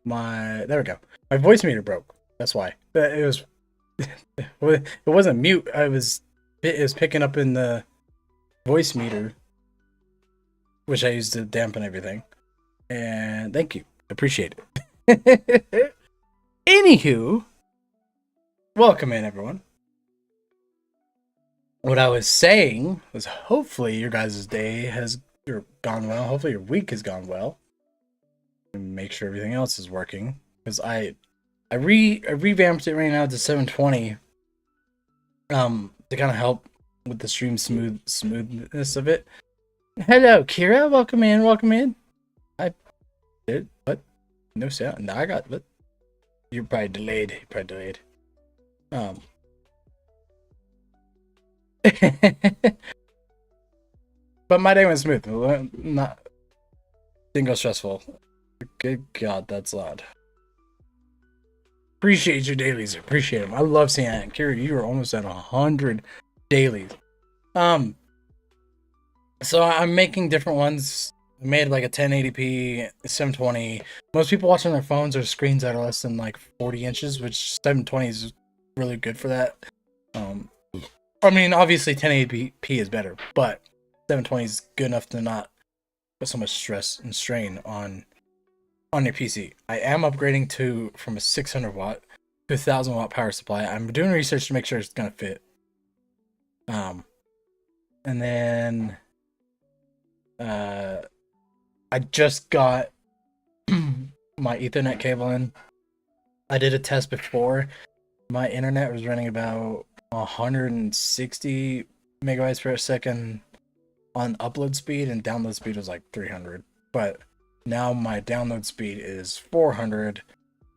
There we go. My voice meter broke. That's why. It was it wasn't mute. It was picking up in the voice meter, which I used to dampen everything. And thank you. Appreciate it. Anywho, welcome in everyone. What I was saying was hopefully your guys' day has gone well. Hopefully your week has gone well. And make sure everything else is working. Because I revamped it right now to 720. To kind of help with the stream smoothness of it. Hello, Kira. Welcome in. Welcome in. I did what? No sound. No, I got what? You're probably delayed. But my day went smooth. Didn't go stressful. Good God, that's loud. Appreciate your dailies. Appreciate them. I love seeing that. Kira, you were almost at 100 dailies. So I'm making different ones. I made like a 1080p, 720. Most people watching their phones or screens that are less than like 40 inches, which 720 is really good for that. I mean, obviously 1080p is better, but 720 is good enough to not put so much stress and strain on your PC. I am upgrading from a 600 watt to a 1000 watt power supply. I'm doing research to make sure it's gonna fit. And then I just got my Ethernet cable in. I did a test before. My internet was running about 160 megabytes per second on upload speed, and download speed was like 300. But now my download speed is 400,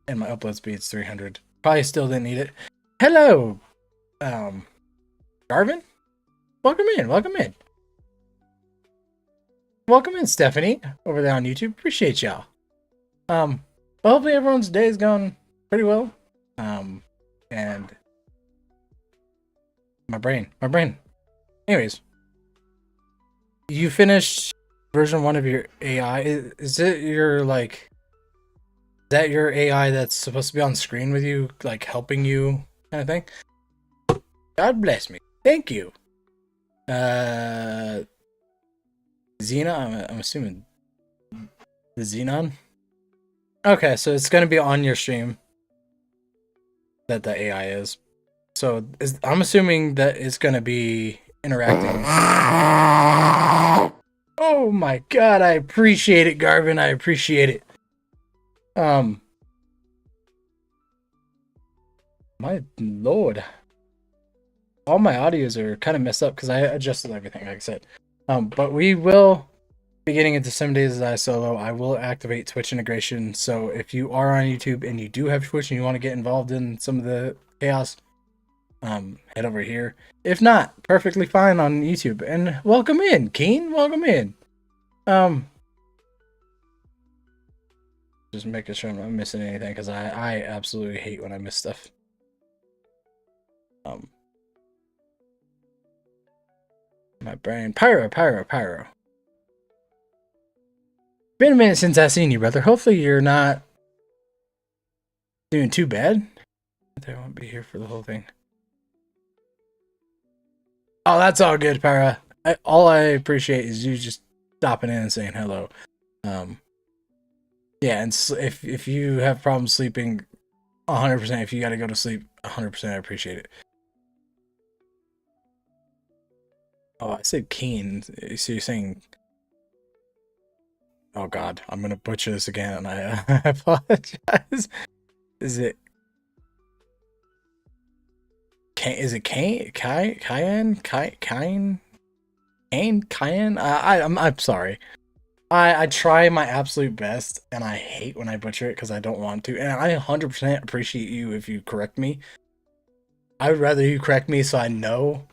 and my upload speed is 300. Probably still didn't need it. Hello, Garvin. Welcome in. Welcome in, Stephanie, over there on YouTube. Appreciate y'all. But hopefully everyone's day is going pretty well. And my brain. Anyways, you finished version 1 of your AI. Is it your that your AI that's supposed to be on screen with you, like helping you kind of thing? God bless me. Thank you. Xena, I'm assuming the Xenon. Okay, so it's gonna be on your stream that the AI is. So I'm assuming that it's gonna be interacting. Oh my God, I appreciate it, Garvin. I appreciate it. My Lord, all my audios are kind of messed up because I adjusted everything, like I said. But we will be getting into 7 Days as I Solo. I will activate Twitch integration. So if you are on YouTube and you do have Twitch and you want to get involved in some of the chaos, head over here. If not, perfectly fine on YouTube. And welcome in, Keen. Welcome in. Just making sure I'm not missing anything because I absolutely hate when I miss stuff. My brain. Pyro. Been a minute since I've seen you, brother. Hopefully you're not doing too bad. I won't be here for the whole thing. Oh, that's all good, Pyra. All I appreciate is you just stopping in and saying hello. Yeah, and if you have problems sleeping, 100%. If you got to go to sleep, 100%. I appreciate it. Oh, I said Keen. So you're saying... Oh God, I'm gonna butcher this again, and I apologize. Is it Cayenne? I'm sorry. I try my absolute best, and I hate when I butcher it because I don't want to. And I 100% appreciate you if you correct me. I would rather you correct me so I know,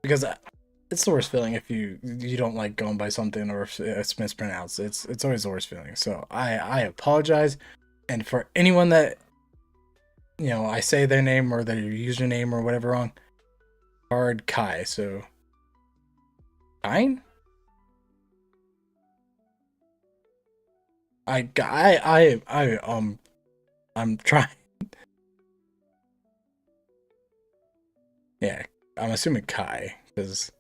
because it's the worst feeling if you don't like going by something or if it's mispronounced. It's always the worst feeling. So I apologize, and for anyone that I say their name or their username or whatever wrong, Hard Kai. So Kine? I'm trying. Yeah, I'm assuming Kai, because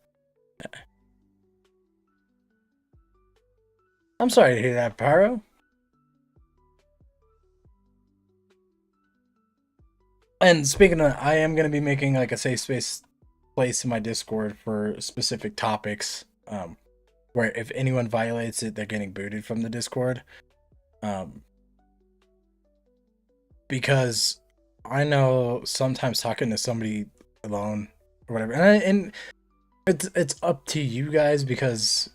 I'm sorry to hear that, Pyro. And speaking of, I am gonna be making like a safe space place in my Discord for specific topics. Where if anyone violates it, they're getting booted from the Discord. Um, because I know sometimes talking to somebody alone or whatever, and it's up to you guys because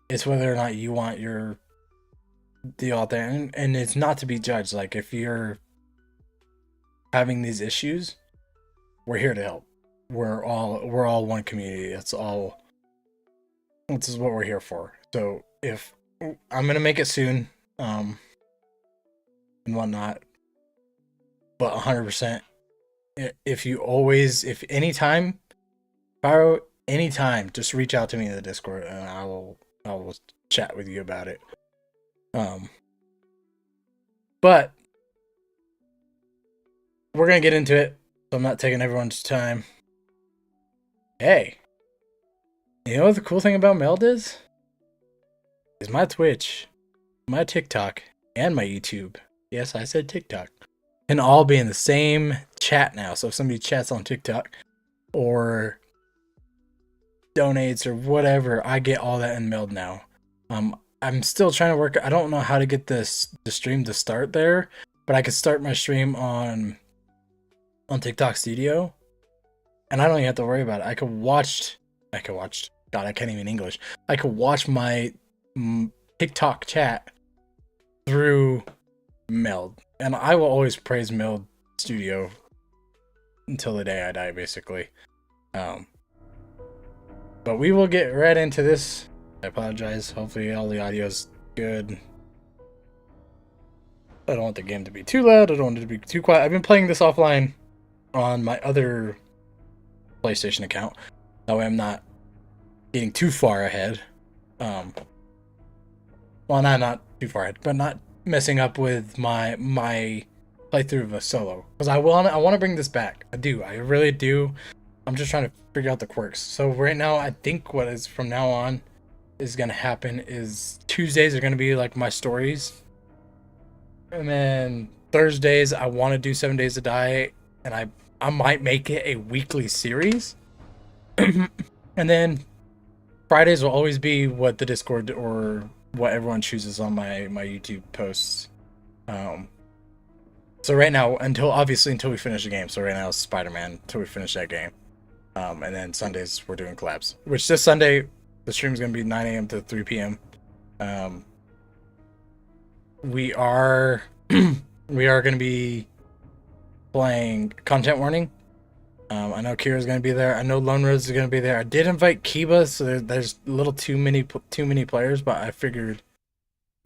it's whether or not you want your deal out there, and it's not to be judged. Like if you're having these issues, we're here to help. We're all one community. That's all. This is what we're here for. So if I'm gonna make it soon, and whatnot, but 100%. If anytime, Pyro, anytime, just reach out to me in the Discord and I will chat with you about it. But we're gonna get into it, so I'm not taking everyone's time. Hey, you know what the cool thing about Meld is? Is my Twitch, my TikTok, and my YouTube. Yes, I said TikTok. Can all be in the same chat now. So if somebody chats on TikTok or donates or whatever, I get all that in Meld now. I'm still trying to work. I don't know how to get the stream to start there, but I could start my stream on TikTok Studio, and I don't even have to worry about it. I could watch. God, I can't even English. I could watch my TikTok chat through Meld, and I will always praise Meld Studio until the day I die, basically. But we will get right into this. I apologize. Hopefully all the audio's good. I don't want the game to be too loud. I don't want it to be too quiet. I've been playing this offline on my other PlayStation account. That way I'm not getting too far ahead. Well, not too far ahead, but not messing up with my playthrough of a solo. Because I want to bring this back. I really do. I'm just trying to figure out the quirks. So right now, I think what is from now on is gonna happen is Tuesdays are gonna be like my stories, and then Thursdays I want to do 7 Days to Die, and I might make it a weekly series, and then Fridays will always be what the Discord or what everyone chooses on my YouTube posts. So right now, until we finish the game. So right now it's Spider-Man until we finish that game. And then Sundays we're doing collabs. Which this Sunday the stream is gonna be 9 a.m. to 3 p.m. We are gonna be playing Content Warning. I know Kira's gonna be there. I know Lone Rose is gonna be there. I did invite Kiba, so there's a little too many players, but I figured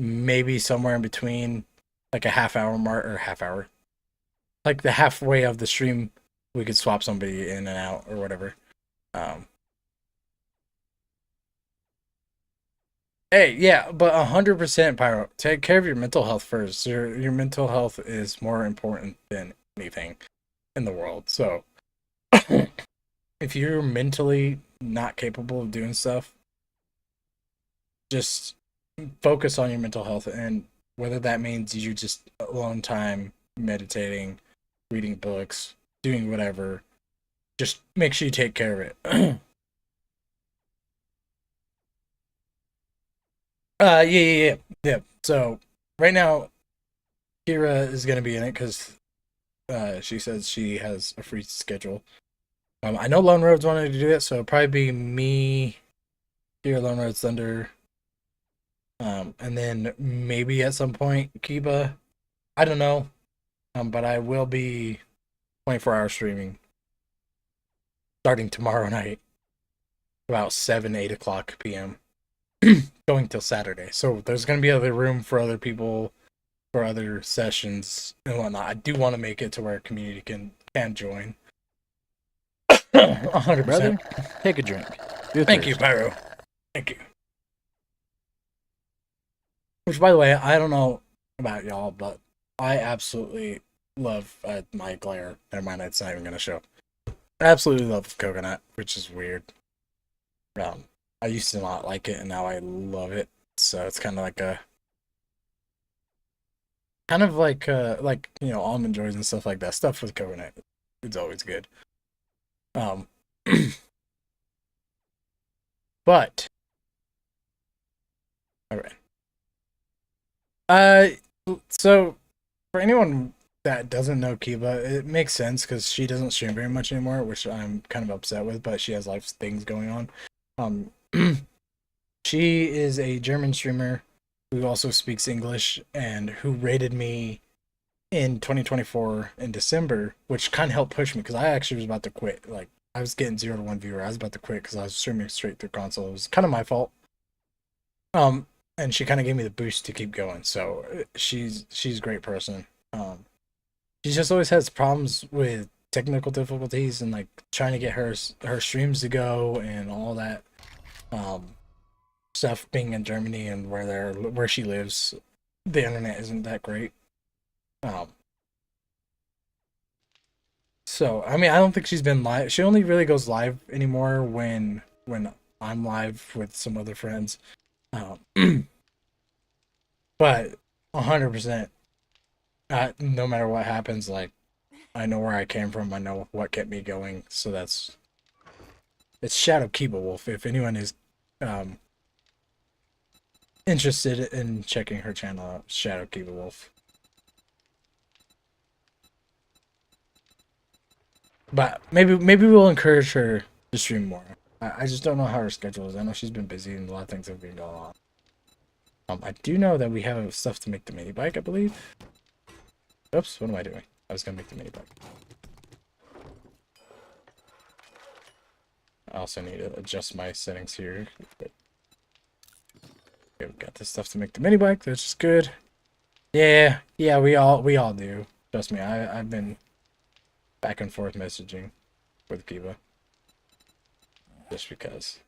maybe somewhere in between, like a half hour mark or half hour, like the halfway of the stream, we could swap somebody in and out or whatever. Hey, yeah, but 100% Pyro. Take care of your mental health first. Your mental health is more important than anything in the world. So if you're mentally not capable of doing stuff, just focus on your mental health, and whether that means you just alone time, meditating, reading books, doing whatever, just make sure you take care of it. Yeah. So right now, Kira is gonna be in it because she says she has a free schedule. I know Lone Roads wanted to do it, so it'll probably be me, Kira, Lone Roads, Thunder, and then maybe at some point Kiba. I don't know, but I will be 24-hour streaming starting tomorrow night, about 7-8 o'clock p.m. going till Saturday. So there's gonna be other room for other people for other sessions and whatnot. I do want to make it to where a community can join. 100%. Brother, take a drink. Thank you, Pyro. Thank you. Which, by the way, I don't know about y'all, but I absolutely love my glare. Never mind, it's not even gonna show. I absolutely love coconut, which is weird. Um, I used to not like it, and now I love it. So it's kind of like almond joys and stuff like that. Stuff with coconut, it's always good. Um, but all right. Uh, so for anyone that doesn't know Kiba, it makes sense because she doesn't stream very much anymore, which I'm kind of upset with. But she has life things going on. Um, she is a German streamer who also speaks English and who rated me in 2024 in December, which kind of helped push me because I actually was about to quit. Like I was getting 0 to 1 viewer. I was about to quit because I was streaming straight through console. It was kind of my fault. Um, and she kind of gave me the boost to keep going. So she's a great person. She just always has problems with technical difficulties and like trying to get her streams to go and all that um stuff. Being in Germany and where she lives, the internet isn't that great. Um, so I mean, I don't think she's been live. She only really goes live anymore when I'm live with some other friends. Um, but 100%, no matter what happens, like I know where I came from. I know what kept me going. So it's Shadow Kiba Wolf. If anyone is um interested in checking her channel out, Shadow Kiba Wolf. But maybe we'll encourage her to stream more. I just don't know how her schedule is. I know she's been busy and a lot of things have been going on. I do know that we have stuff to make the mini bike, I believe. Oops, what am I doing? I was gonna make the mini bike. I also need to adjust my settings here. But okay, we got this stuff to make the mini bike. That's just good. Yeah, we all do. Trust me, I've been back and forth messaging with Kiba just because.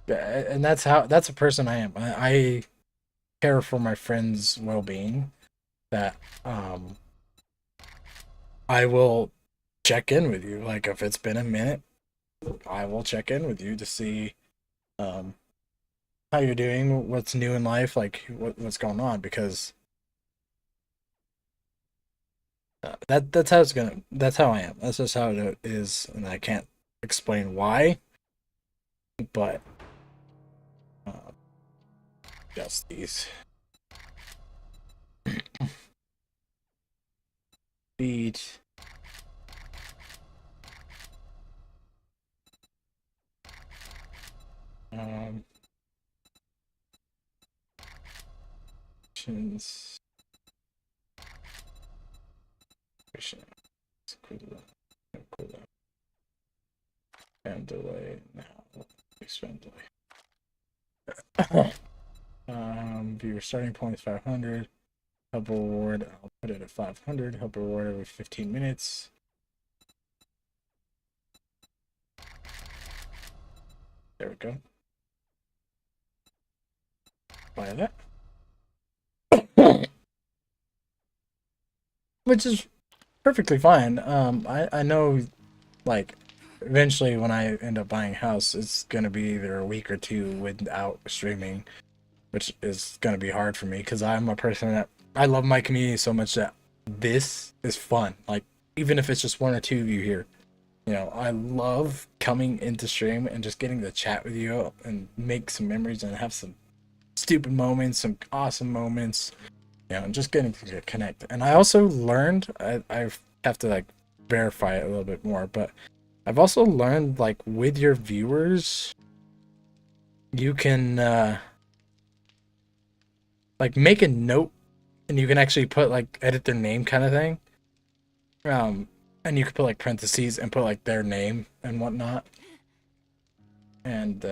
Yeah, and that's a person I am. I care for my friends' well-being. That I will check in with you. Like if it's been a minute, I will check in with you to see um how you're doing, what's new in life, like what's going on. Because that's how I am. That's just how it is, and I can't explain why. But uh, just these beat. Um, Chins. Cooldown. And delay now. Expand delay. Viewer starting point is 500. Help reward, I'll put it at 500. Help reward every 15 minutes. There we go. Buy that. Which is perfectly fine. I know, like, eventually when I end up buying a house, it's gonna be either a week or two without streaming, which is gonna be hard for me because I'm a person that I love my community so much that this is fun. Like, even if it's just one or two of you here, I love coming into stream and just getting to chat with you and make some memories and have some stupid moments, some awesome moments, and just getting to connect. And I also learned, I have to like verify it a little bit more, but I've also learned like with your viewers, you can like make a note and you can actually put like edit their name kind of thing. And you could put like parentheses and put like their name and whatnot. And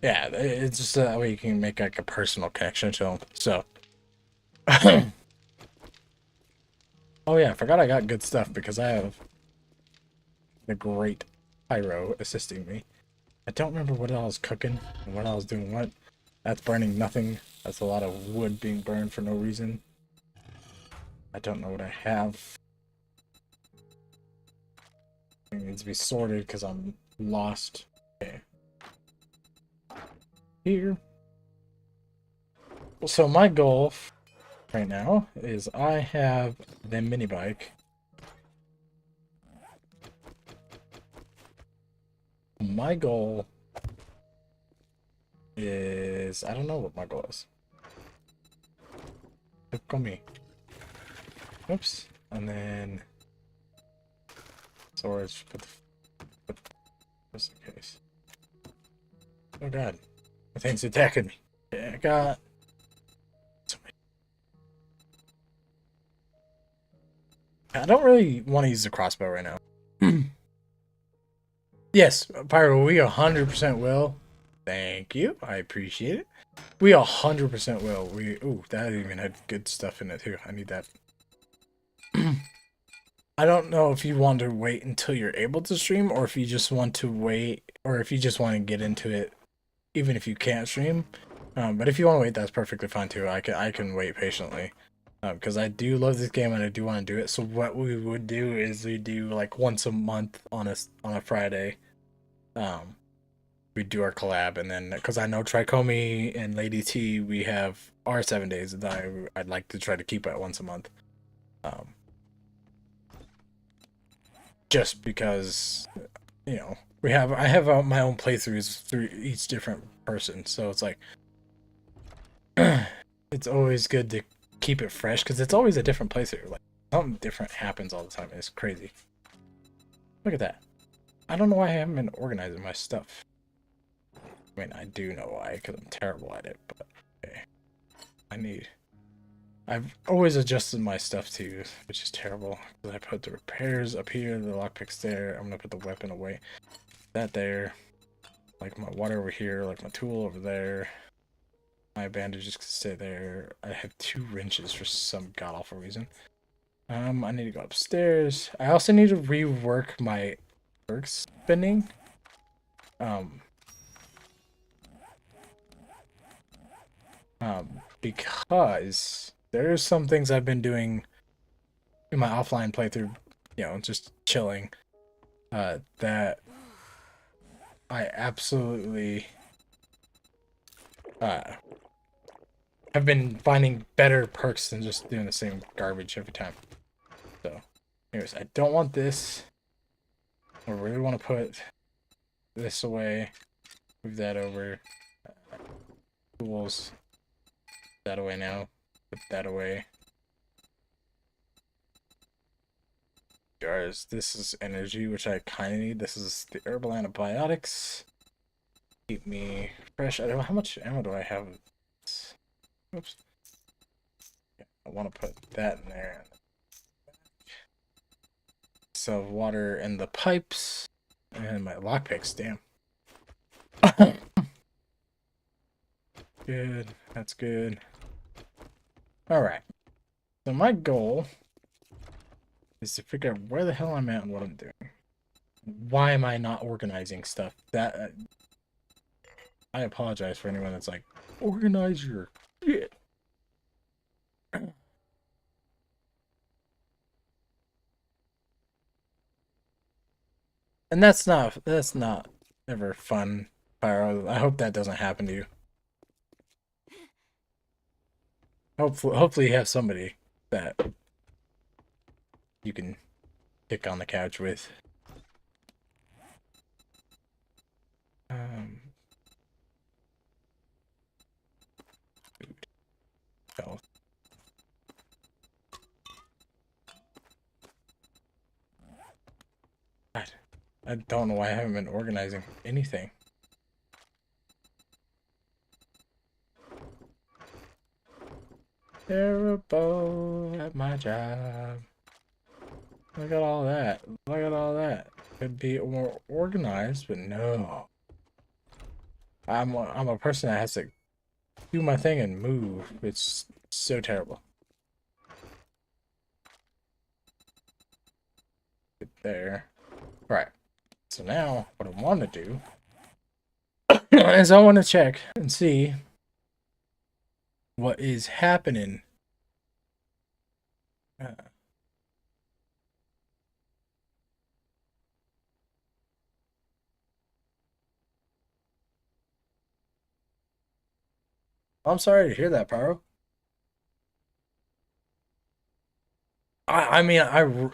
yeah, it's just that way you can make like a personal connection to them. So, oh yeah, I forgot I got good stuff because I have the great Pyro assisting me. I don't remember what I was cooking and what I was doing what. That's burning nothing. That's a lot of wood being burned for no reason. I don't know what I have. It needs to be sorted because I'm lost. Okay. Here. So my goal right now is I have the mini bike. My goal is, I don't know what my goal is. Look on me. Oops. And then storage, put just in case. Oh god. The thing's attacking me. Yeah, I got so many. I don't really want to use the crossbow right now. Yes, Pyro, we 100% will. Thank you. I appreciate it. We 100% will. Ooh, that even had good stuff in it too. I need that. I don't know if you want to wait until you're able to stream, or if you just want to wait, or if you just want to get into it, even if you can't stream. But if you want to wait, that's perfectly fine too. I can wait patiently, because I do love this game and I do want to do it. So what we would do is we do like once a month on a Friday. We do our collab, and then because I know Tricomi and Lady T, we have our 7 days that I'd like to try to keep at once a month. Just because, you know, I have my own playthroughs through each different person, so it's like it's always good to keep it fresh because it's always a different playthrough. Like something different happens all the time. It's crazy. Look at that. I don't know why I haven't been organizing my stuff. I mean, I do know why, because I'm terrible at it, but okay. I've always adjusted my stuff too, which is terrible. I put the repairs up here, the lockpicks there. I'm gonna put the weapon away. That there. Like my water over here, like my tool over there. My bandages can stay there. I have 2 wrenches for some god-awful reason. I need to go upstairs. I also need to rework my work spinning. Because there's some things I've been doing in my offline playthrough, you know, just chilling, that I absolutely have been finding better perks than just doing the same garbage every time. So, anyways, I don't want this. I really want to put this away, move that over, tools, that away now, put that away. Jars, this is energy, which I kind of need. This is the herbal antibiotics. Keep me fresh. I don't know how much ammo do I have. Oops. Yeah, I want to put that in there. So water in the pipes and my lockpicks. Damn. Good. That's good. All right. So my goal is to figure out where the hell I'm at and what I'm doing. Why am I not organizing stuff? That I apologize for anyone that's like, organize your shit. And that's not ever fun, Pyro. I hope that doesn't happen to you. Hopefully you have somebody that you can kick on the couch with. Food. Health. God, I don't know why I haven't been organizing anything. Terrible at my job. Look at all that. Look at all that. Could be more organized, but no. I'm a person that has to do my thing and move. It's so terrible. Get there. Right. So now, what I want to do is I want to check and see what is happening. I'm sorry to hear that, Pyro. I mean, I,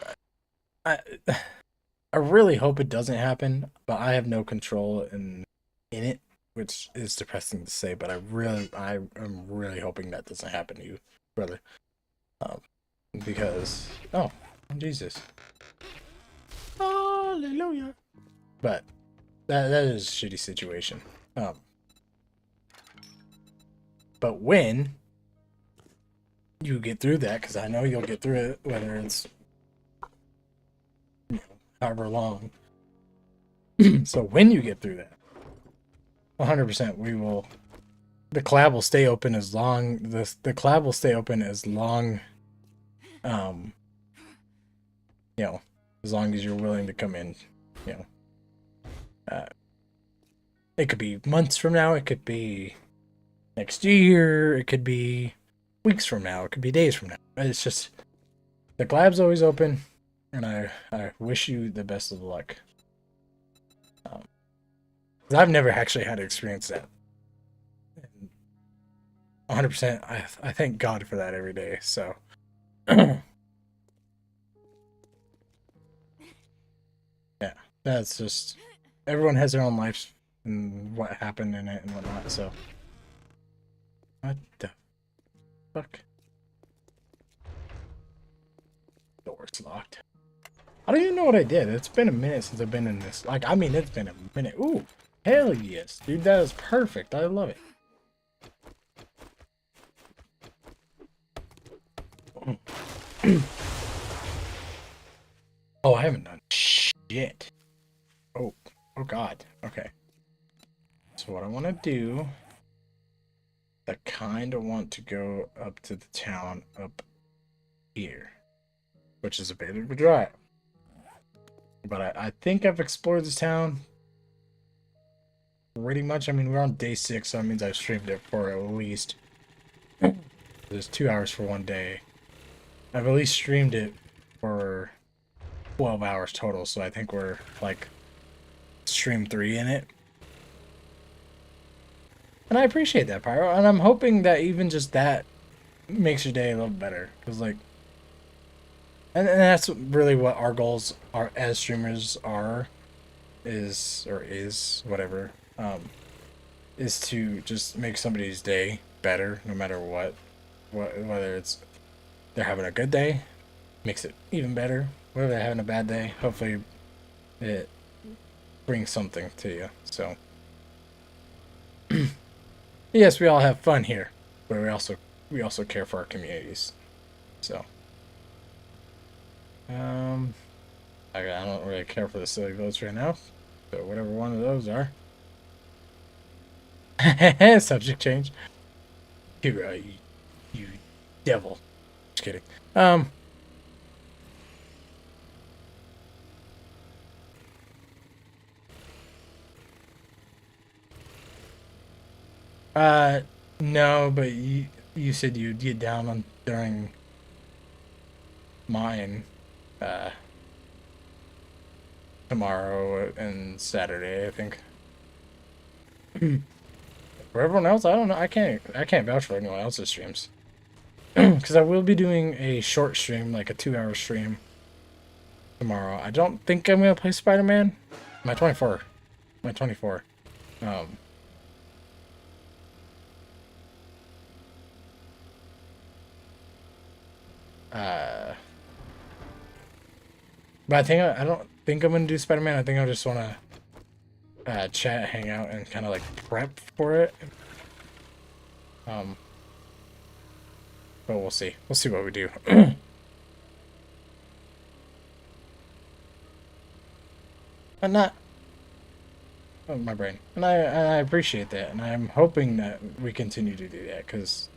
I really hope it doesn't happen, but I have no control in it, which is depressing to say. But I am really hoping that doesn't happen to you, brother. Um, because Jesus, hallelujah. But that is a shitty situation. But when you get through that, because I know you'll get through it, whether it's however long. So when you get through that, 100%, we will. The collab will stay open as long. The collab will stay open as long. As long as you're willing to come in. It could be months from now. It could be next year. It could be weeks from now. It could be days from now. It's just the collab's always open, and I wish you the best of luck. I've never actually had to experience that. 100%. I thank God for that every day. So. Yeah, that's just everyone has their own lives and what happened in it and whatnot. So. What the fuck? Door's locked. I don't even know what I did. It's been a minute since I've been in this. Like, I mean, it's been a minute. Ooh, hell yes, dude. That is perfect. I love it. Oh, I haven't done shit. Oh God. Okay. So what I want to do, I kind of want to go up to the town up here, which is a bit of a drive. But I think I've explored this town pretty much. I mean, we're on day 6, so that means I've streamed it for at least. There's 2 hours for one day. I've at least streamed it for 12 hours total, so I think we're like stream 3 in it. And I appreciate that, Pyro, and I'm hoping that even just that makes your day a little better, because like, and that's really what our goals are as streamers is whatever, is to just make somebody's day better, no matter what, whether it's they're having a good day, makes it even better. Whether they're having a bad day, hopefully it brings something to you. So yes, we all have fun here, but we also care for our communities. So I don't really care for the silly votes right now. So whatever one of those are. Subject change. You devil. Just kidding. No, but you said you'd get down on during mine, tomorrow and Saturday, I think. For everyone else, I don't know. I can't vouch for anyone else's streams. Because I will be doing a short stream, like a 2-hour stream tomorrow. I don't think I'm gonna play Spider-Man. My 24. But I don't think I'm gonna do Spider-Man. I think I just wanna chat, hang out, and kind of like prep for it. But we'll see. We'll see what we do. I'm not. Oh, my brain. And I appreciate that, and I'm hoping that we continue to do that, because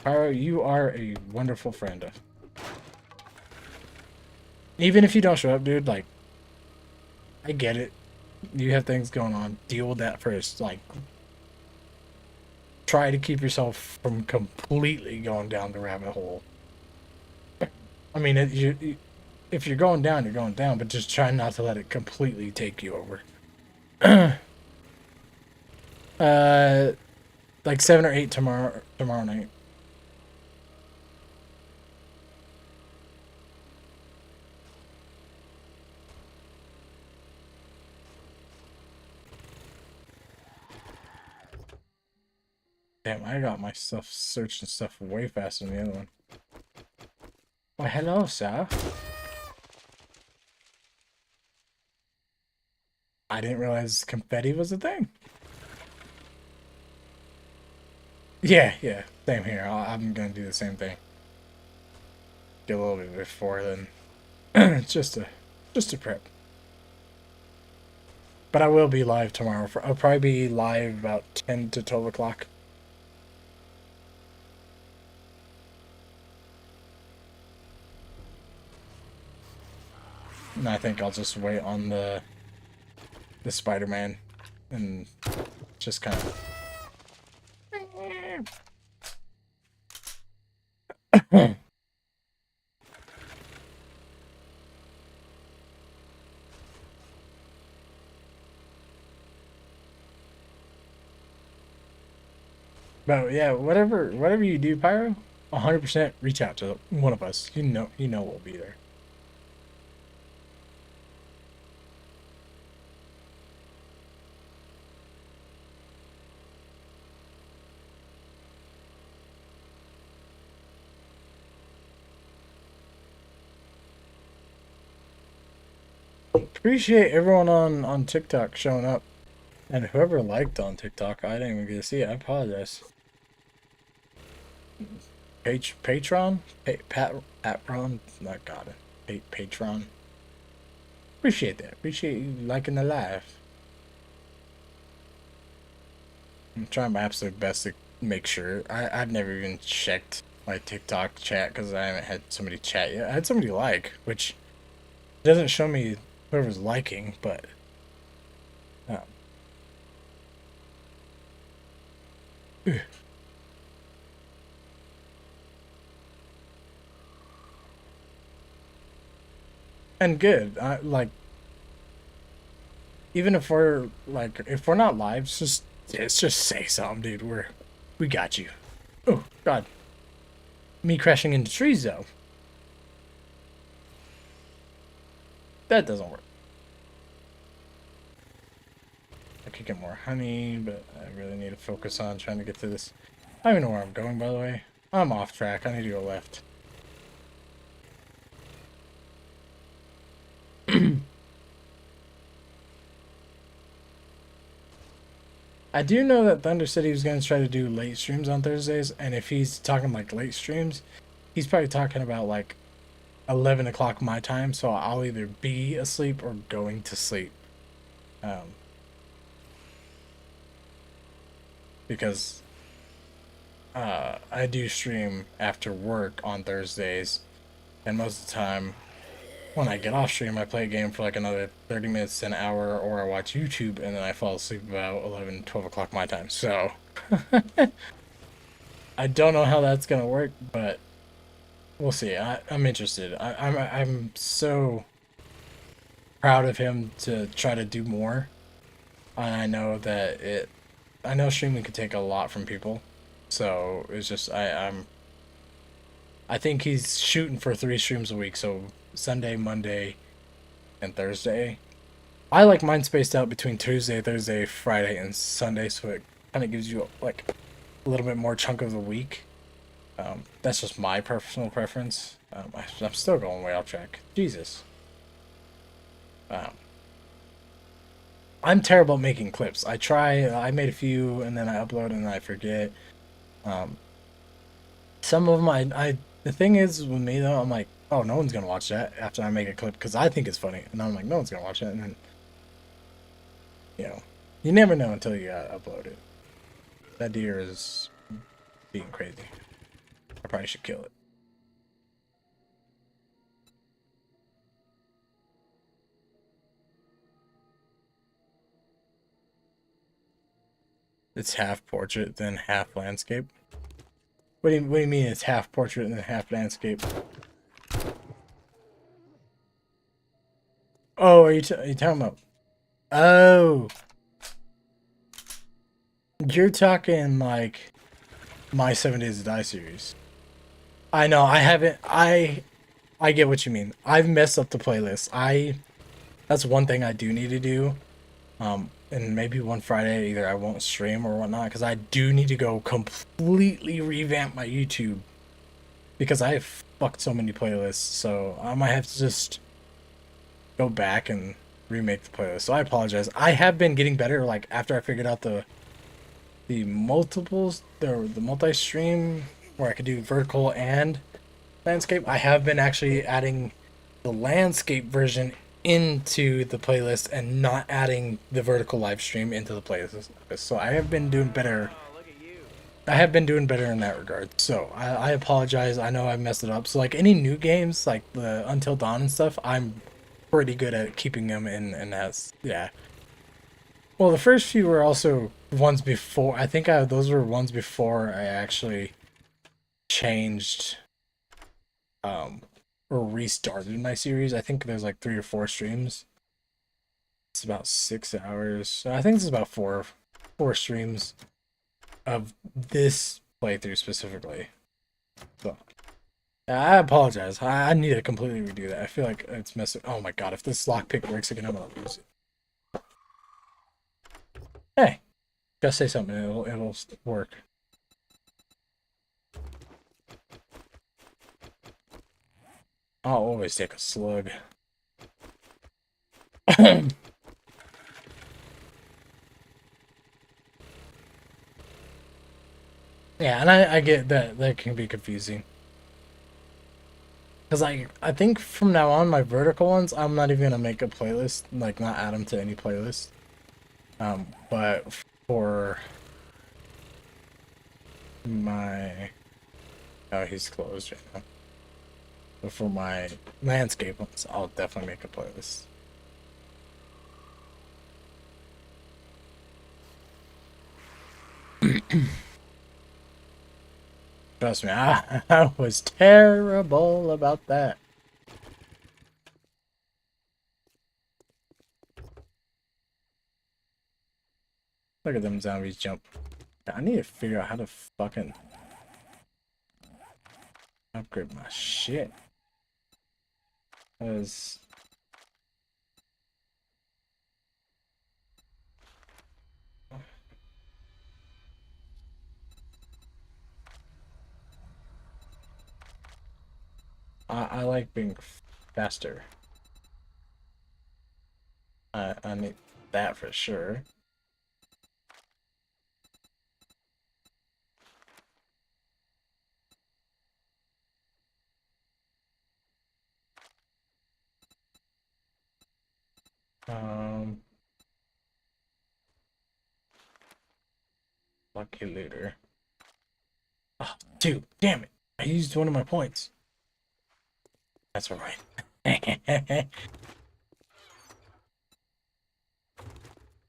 Pyro, you are a wonderful friend. Even if you don't show up, dude, like, I get it. You have things going on. Deal with that first. Like, try to keep yourself from completely going down the rabbit hole. I mean, if you're going down, you're going down, but just try not to let it completely take you over. uh, like 7 or 8 tomorrow night. Damn, I got my stuff searched and stuff way faster than the other one. Why, hello, sir. I didn't realize confetti was a thing. Yeah, yeah, same here. I'm gonna do the same thing. Get a little bit before then, just to prep. But I will be live tomorrow. I'll probably be live about 10 to 12 o'clock. And I think I'll just wait on the Spider-Man and just kind of. But yeah, whatever you do, Pyro, 100% reach out to one of us. You know we'll be there. Appreciate everyone on TikTok showing up, and whoever liked on TikTok, I didn't even get to see it. I apologize. Patron, Patron, not got it. Patron. Appreciate that. Appreciate you liking the live. I'm trying my absolute best to make sure. I've never even checked my TikTok chat because I haven't had somebody chat yet. I had somebody like, which doesn't show me whoever's liking, but um, and good. I like even if we're not live, it's just say something, dude. We got you. Oh God, me crashing into trees though. That doesn't work. I could get more honey, but I really need to focus on trying to get to this. I don't even know where I'm going, by the way. I'm off track. I need to go left. I do know that Thunder said he was going to try to do late streams on Thursdays, and if he's talking like late streams, he's probably talking about like 11 o'clock my time, so I'll either be asleep or going to sleep. Because I do stream after work on Thursdays, and most of the time when I get off stream, I play a game for like another 30 minutes to an hour, or I watch YouTube, and then I fall asleep about 11, 12 o'clock my time. So I don't know how that's gonna work, but we'll see. I'm interested. I'm so proud of him to try to do more, and I know that I know streaming could take a lot from people, so it's just I think he's shooting for 3 streams a week, so Sunday, Monday, and Thursday. I like mine spaced out between Tuesday, Thursday, Friday, and Sunday, so it kind of gives you like a little bit more chunk of the week. That's just my personal preference. I'm still going way off track. Jesus. Um, I'm terrible at making clips. I try. I made a few, and then I upload, and then I forget. Um, some of my the thing is with me though, I'm like, oh, no one's gonna watch that after I make a clip because I think it's funny, and I'm like, no one's gonna watch it, and then you never know until you upload it. That deer is being crazy. I probably should kill it. it's half portrait then half landscape. What do you mean it's half portrait and then half landscape? Oh, are you talking about? Oh, you're talking like my 7 Days to Die series. I know. I haven't. I get what you mean. I've messed up the playlist. That's one thing I do need to do. And maybe one Friday either I won't stream or whatnot because I do need to go completely revamp my YouTube because I fucked so many playlists. So I might have to just go back and remake the playlist. So I apologize. I have been getting better. Like after I figured out the multiples, the multi-stream where I could do vertical and landscape. I have been actually adding the landscape version into the playlist and not adding the vertical live stream into the playlist. So I have been doing better. I have been doing better in that regard. So I apologize. I know I messed it up. So like any new games like the Until Dawn and stuff, I'm pretty good at keeping them in, and that's yeah. Well, the first few were also ones before. I think those were ones before I actually changed or restarted my series. I think there's like 3 or 4 streams. It's about 6 hours. I think it's about four streams of this playthrough specifically. So I apologize. I need to completely redo that. I feel like it's messing. Oh my god! If this lockpick breaks again, I'm gonna lose it. Hey, just say something. It'll work. I'll always take a slug. Yeah, and I get that can be confusing. Because I think from now on, my vertical ones, I'm not even gonna make a playlist, like not add them to any playlist. But for my, oh, he's closed right now. But for my landscape ones, I'll definitely make a playlist. Trust me, I was terrible about that. Look at them zombies jump. I need to figure out how to fucking upgrade my shit. Cause I like being faster. I need that for sure. Lucky looter. Oh, dude, damn it! I used one of my points. That's alright.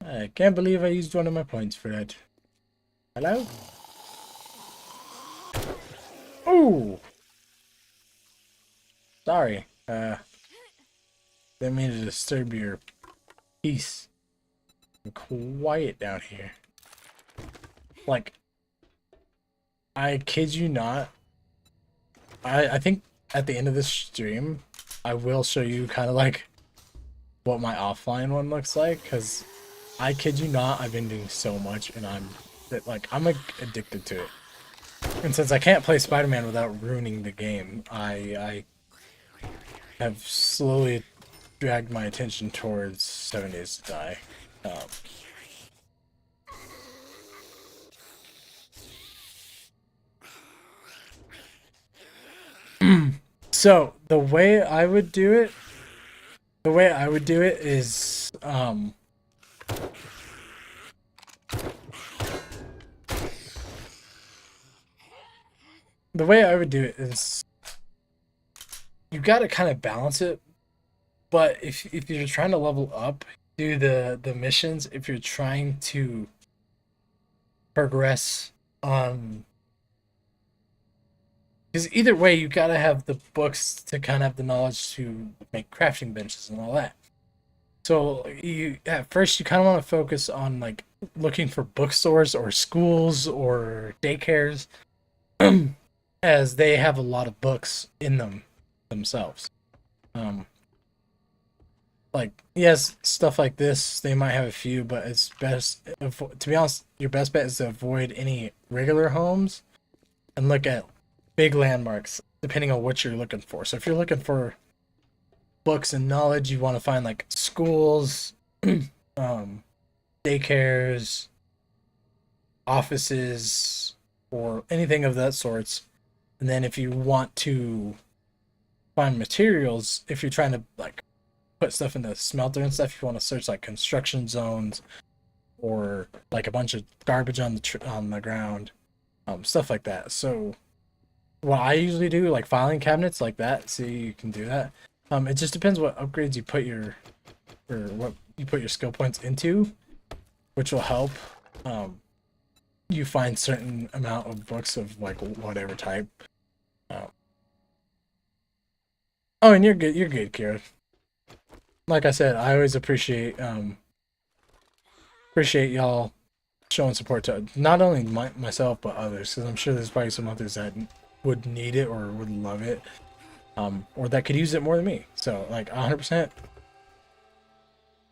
I can't believe I used one of my points for that. Hello? Oh! Sorry. Didn't mean to disturb your peace. I'm quiet down here. Like, I kid you not. I think at the end of this stream, I will show you kind of like what my offline one looks like, because I kid you not, I've been doing so much, and I'm like addicted to it. And since I can't play Spider-Man without ruining the game, I have slowly dragged my attention towards 7 Days to Die. So the way I would do it is the way I would do it is you got to kind of balance it, but if you're trying to level up, do the missions. If you're trying to progress on, because either way you gotta have the books to kind of have the knowledge to make crafting benches and all that. So you at first you kind of want to focus on like looking for bookstores or schools or daycares, as they have a lot of books in them themselves. Um, like yes, stuff like this they might have a few, but it's best to be honest. Your best bet is to avoid any regular homes and look at big landmarks, depending on what you're looking for. So if you're looking for books and knowledge, you want to find like schools, um, daycares, offices, or anything of that sorts. And then if you want to find materials, if you're trying to like put stuff in the smelter and stuff, you want to search like construction zones or like a bunch of garbage on the ground, stuff like that. So what I usually do, like filing cabinets like that, see you can do that. It just depends what upgrades you put your or what you put your skill points into, which will help you find certain amount of books of like whatever type. Um, oh, and you're good. You're good, Kira. Like I said, I always appreciate y'all showing support to not only myself but others, because I'm sure there's probably some others that would need it or would love it, or that could use it more than me. So like 100%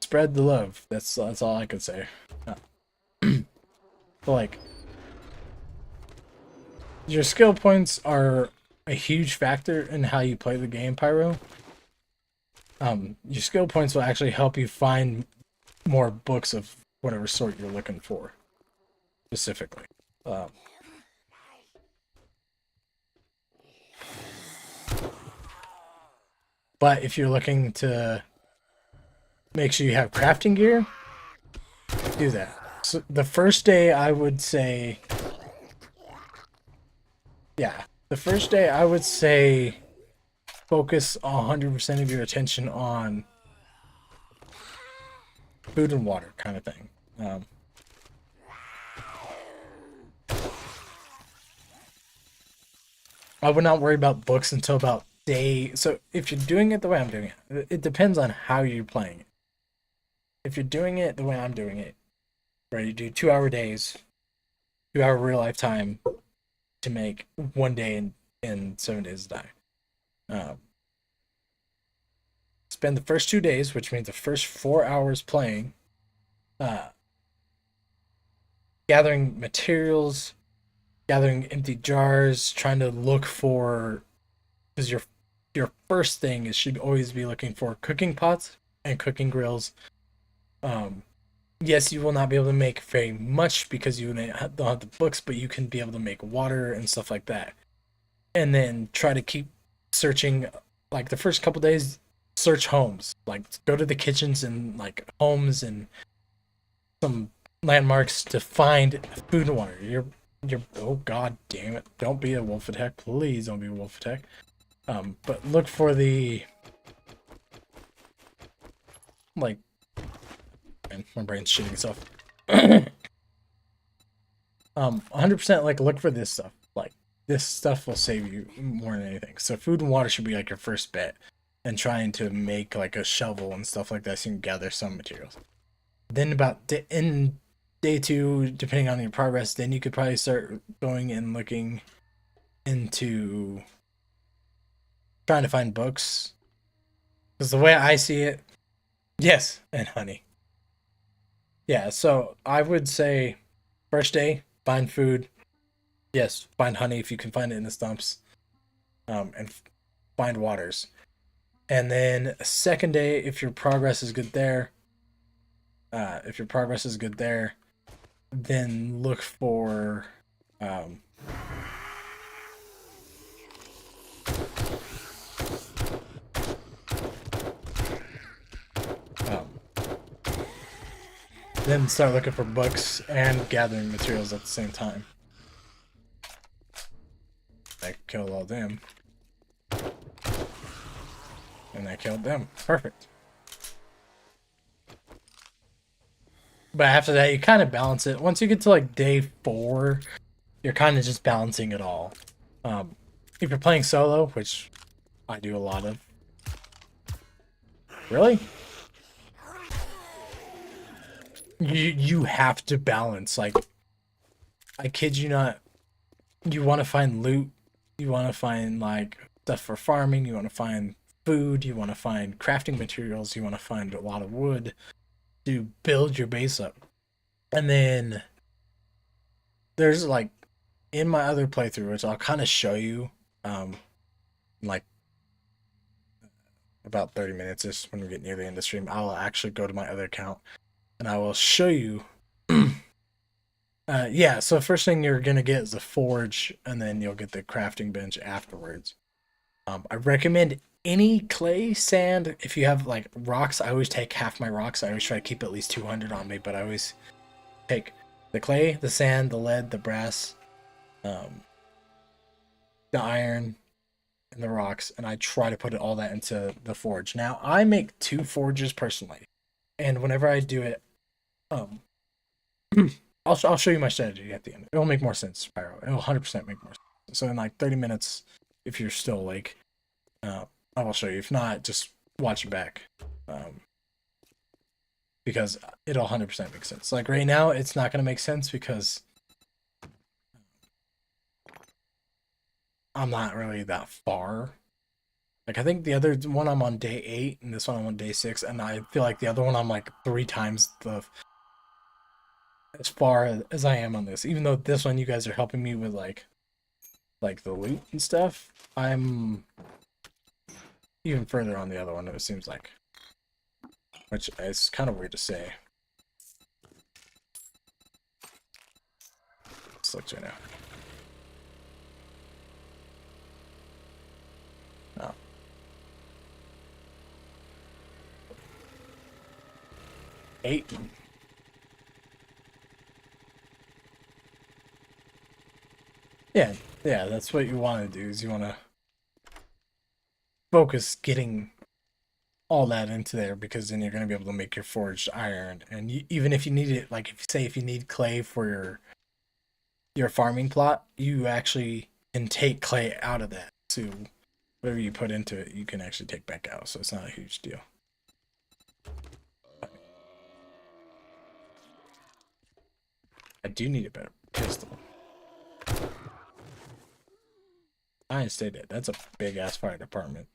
spread the love. That's all I could say. But like your skill points are a huge factor in how you play the game, Pyro. Your skill points will actually help you find more books of whatever sort you're looking for, specifically. But if you're looking to make sure you have crafting gear, do that. So the first day I would say, yeah, the first day I would say focus 100% of your attention on food and water kind of thing. I would not worry about books until about day. So if you're doing it the way I'm doing it, it depends on how you're playing it. If you're doing it the way I'm doing it, right, you do 2 hour days, 2 hour real life time to make one day in 7 days to die. Spend the first 2 days, which means the first 4 hours playing, gathering materials, gathering empty jars, trying to look for, because your first thing is should always be looking for cooking pots and cooking grills. Yes, you will not be able to make very much because you don't have the books, but you can be able to make water and stuff like that. And then try to keep searching, like the first couple days, search homes. Like go to the kitchens and like homes and some landmarks to find food and water. You're oh god damn it. Don't be a wolf attack. Please don't be a wolf attack. But look for the like, man, my brain's shitting itself. 100% like look for this stuff. Like this stuff will save you more than anything. So food and water should be like your first bet, and trying to make like a shovel and stuff like that so you can gather some materials. Then in day 2, depending on your progress, then you could probably start going and looking into trying to find books. Because the way I see it, yes, and honey. Yeah, so I would say first day, find food. Yes, find honey if you can find it in the stumps. And find waters. And then second day, if your progress is good there, then look for um, um, then start looking for books and gathering materials at the same time. I killed all them. And I killed them. Perfect. But after that, you kind of balance it. Once you get to like day 4, you're kind of just balancing it all. If you're playing solo, which I do a lot of. Really? You have to balance. Like, I kid you not. You want to find loot. You want to find like stuff for farming. You want to find food. You want to find crafting materials. You want to find a lot of wood to build your base up. And then there's like in my other playthrough, which I'll kind of show you, like about 30 minutes ish when we get near the end of the stream, I'll actually go to my other account and I will show you. Yeah, so first thing you're gonna get is a forge, and then you'll get the crafting bench afterwards. I recommend any clay, sand. If you have like rocks, I always take half my rocks. I always try to keep at least 200 on me, but I always take the clay, the sand, the lead, the brass, the iron, and the rocks, and I try to put all that into the forge. Now I make 2 forges personally, and whenever I do it, I'll show you my strategy at the end. It'll make more sense, Pyro. It'll 100% make more sense. So in like 30 minutes, if you're still awake, I will show you. If not, just watch it back, because it'll 100% make sense. Like right now, it's not gonna make sense because I'm not really that far. Like I think the other one I'm on day 8, and this one I'm on day 6, and I feel like the other one I'm like 3 times as far as I am on this. Even though this one you guys are helping me with like the loot and stuff, I'm even further on the other one, it seems like. Which is kind of weird to say. Let's look right now. Oh. Eight. Yeah, that's what you want to do, is you want to focus getting all that into there, because then you're going to be able to make your forged iron. And even if you need it, like if you need clay for your farming plot, you actually can take clay out of that. So whatever you put into it, you can actually take back out. So it's not a huge deal. I do need a better pistol. I ain't stay dead. That's a big ass fire department.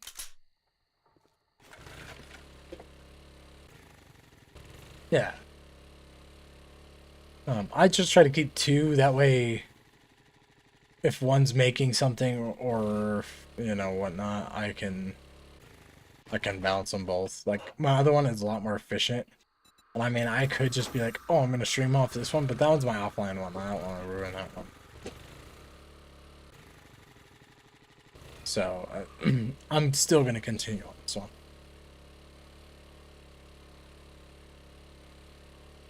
Yeah. I just try to keep 2, that way if one's making something or whatnot, I can balance them both. Like my other one is a lot more efficient. And I mean, I could just be like, oh, I'm gonna stream off this one, but that one's my offline one. I don't want to ruin that one. So I'm still gonna continue on this one.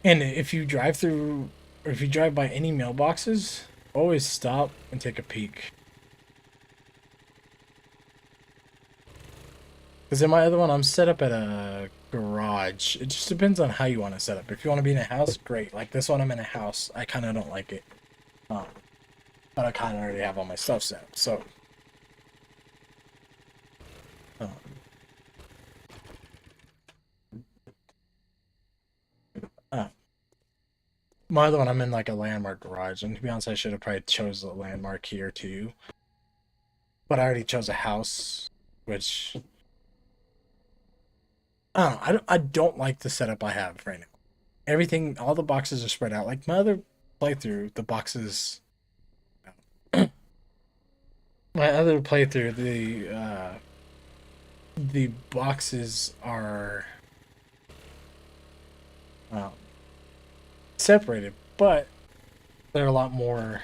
And if you drive through, or if you drive by any mailboxes, always stop and take a peek. Because in my other one, I'm set up at a garage. It just depends on how you want to set up. If you want to be in a house, great. Like this one, I'm in a house. I kind of don't like it. But I kind of already have all my stuff set up. So my other one, I'm in like a landmark garage. And to be honest, I should have probably chose a landmark here too. But I already chose a house, which I don't like the setup I have right now. Everything, all the boxes are spread out. Like my other playthrough, the boxes. My other playthrough, the boxes are separated, but they're a lot more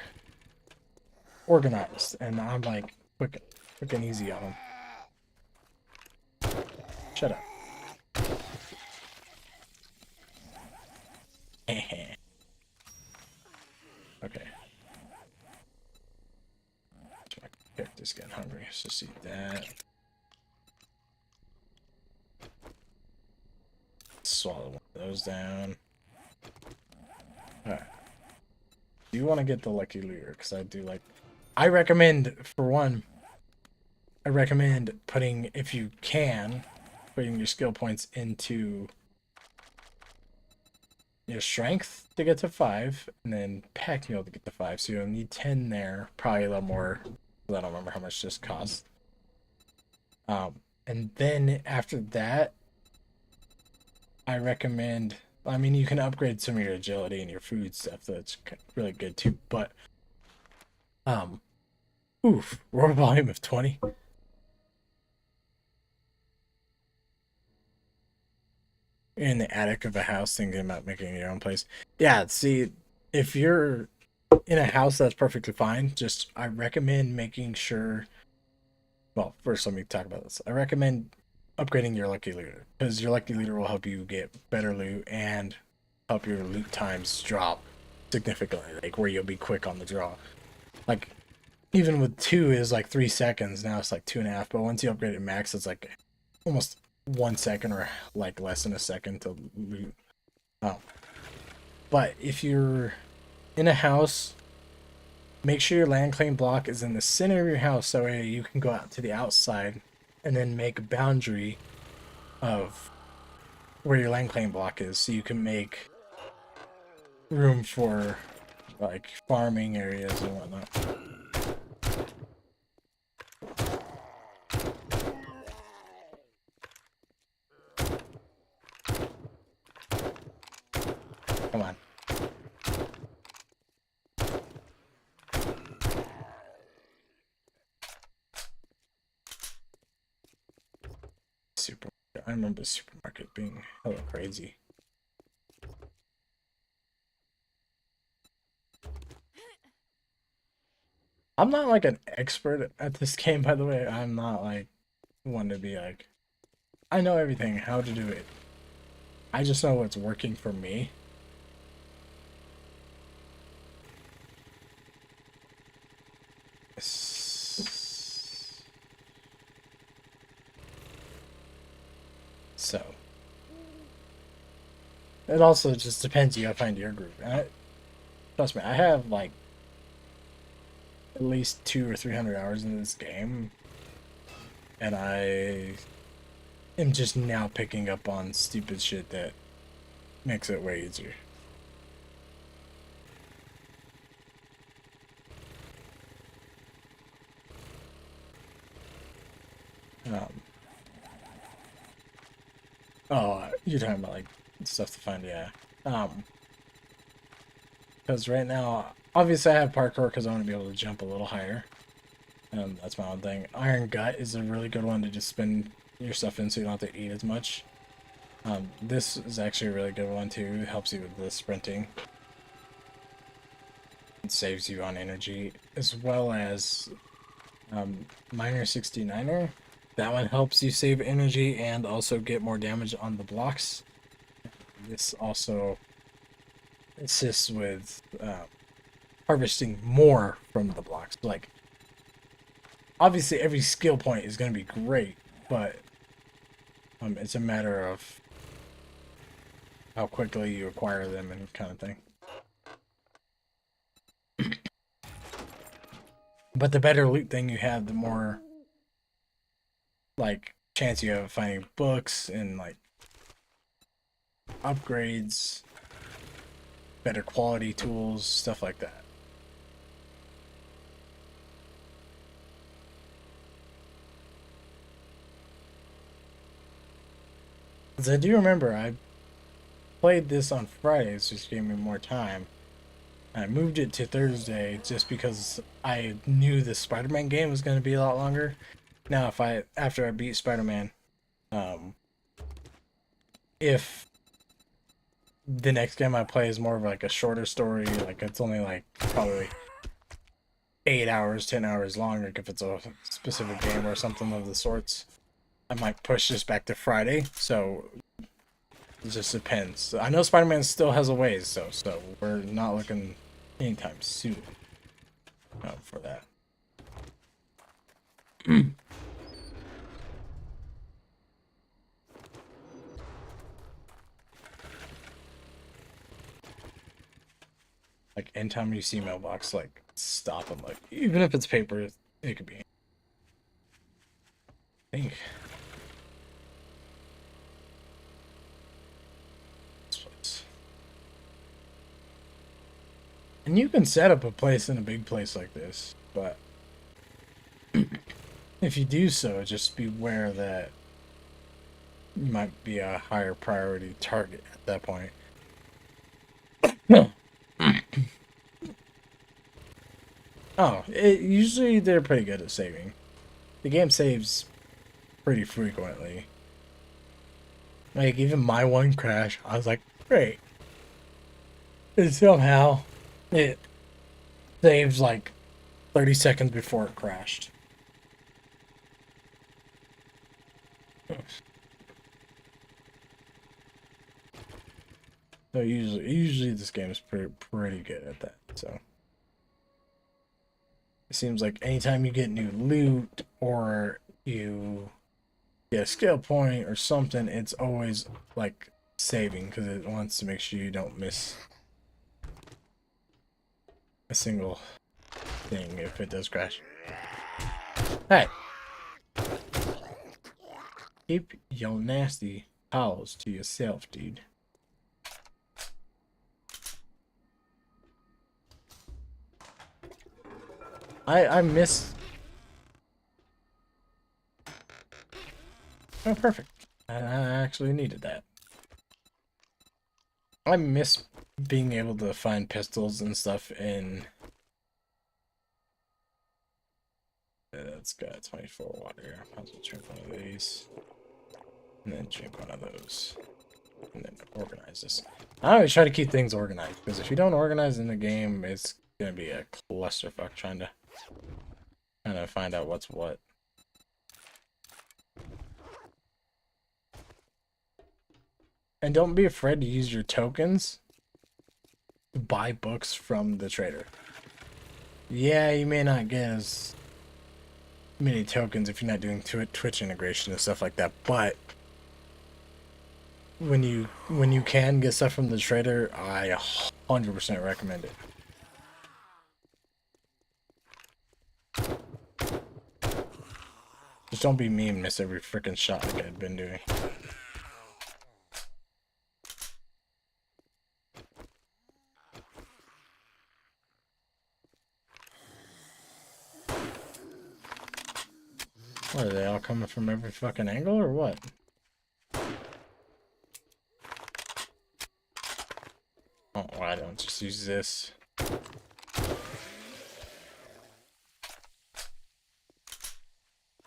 organized, and I'm like quick and easy on them. Shut up. Okay. My character's getting hungry, so see that. Swallow one of those down. Alright. Do you want to get the Lucky Looter? Because I do like. I recommend, for one, I recommend putting, if you can, putting your skill points into your strength to get to 5, and then pack mule to get to 5. So you'll need 10 there, probably a little more. I don't remember how much this costs. And then after that, I recommend. I mean, you can upgrade some of your agility and your food stuff. That's really good too. But, roar volume of 20. You're in the attic of a house thinking about making your own place. Yeah, see, if you're in a house, that's perfectly fine. Just, I recommend making sure. Well, first, let me talk about this. I recommend upgrading your Lucky Looter, because your Lucky Looter will help you get better loot and help your loot times drop significantly, like where you'll be quick on the draw. Like, even with 2 is like 3 seconds, now it's like 2.5, but once you upgrade it max, it's like almost 1 second or like less than a second to loot. But if you're in a house, make sure your land claim block is in the center of your house, so you can go out to the outside and then make a boundary of where your land claim block is, so you can make room for like farming areas and whatnot. Come on. Supermarket. I remember the supermarket being hella crazy. I'm not like an expert at this game, by the way. I'm not like one to be like, I know everything, how to do it. I just know what's working for me. So it also just depends. You gotta find your group. Trust me, I have like at least 200 or 300 hours in this game, and I am just now picking up on stupid shit that makes it way easier. Oh, you're talking about like stuff to find, yeah. Because right now, obviously, I have parkour because I want to be able to jump a little higher. That's my own thing. Iron Gut is a really good one to just spin your stuff in so you don't have to eat as much. This is actually a really good one too. It helps you with the sprinting. It saves you on energy, as well as Miner 69er. That one helps you save energy and also get more damage on the blocks. This also assists with harvesting more from the blocks. Like, obviously, every skill point is going to be great, but it's a matter of how quickly you acquire them and kind of thing. But the better loot thing you have, the more like chance you have of finding books and like upgrades, better quality tools, stuff like that. Because I do remember I played this on Fridays, just gave me more time. I moved it to Thursday just because I knew the Spider-Man game was going to be a lot longer. Now, after I beat Spider-Man, if the next game I play is more of like a shorter story, like it's only like probably 8 hours, 10 hours long, like if it's a specific game or something of the sorts, I might push this back to Friday. So it just depends. I know Spider-Man still has a ways, so we're not looking anytime soon for that. like anytime you see mailbox, like stop and like even if it's paper, it could be. I think this place. And you can set up a place in a big place like this, but if you do so, just beware that you might be a higher priority target at that point. No. Oh, usually they're pretty good at saving. The game saves pretty frequently. Like, even my one crash, I was like, great. And somehow, it saves like 30 seconds before it crashed. So usually this game is pretty good at that. So it seems like anytime you get new loot or you get a skill point or something, it's always like saving because it wants to make sure you don't miss a single thing if it does crash. Hey, keep your nasty paws to yourself, dude. I miss. Oh, perfect. I actually needed that. I miss being able to find pistols and stuff in. That's got 24 water. I'll just drink one of these. And then drink one of those. And then organize this. I always try to keep things organized, because if you don't organize in the game, it's gonna be a clusterfuck trying to find out what's what. And don't be afraid to use your tokens to buy books from the trader. Yeah, you may not get as many tokens if you're not doing Twitch integration and stuff like that, but when you can get stuff from the trader, I 100% recommend it. Just don't be me and miss every freaking shot like I've been doing. What, are they all coming from every fucking angle or what? Oh, why don't just use this?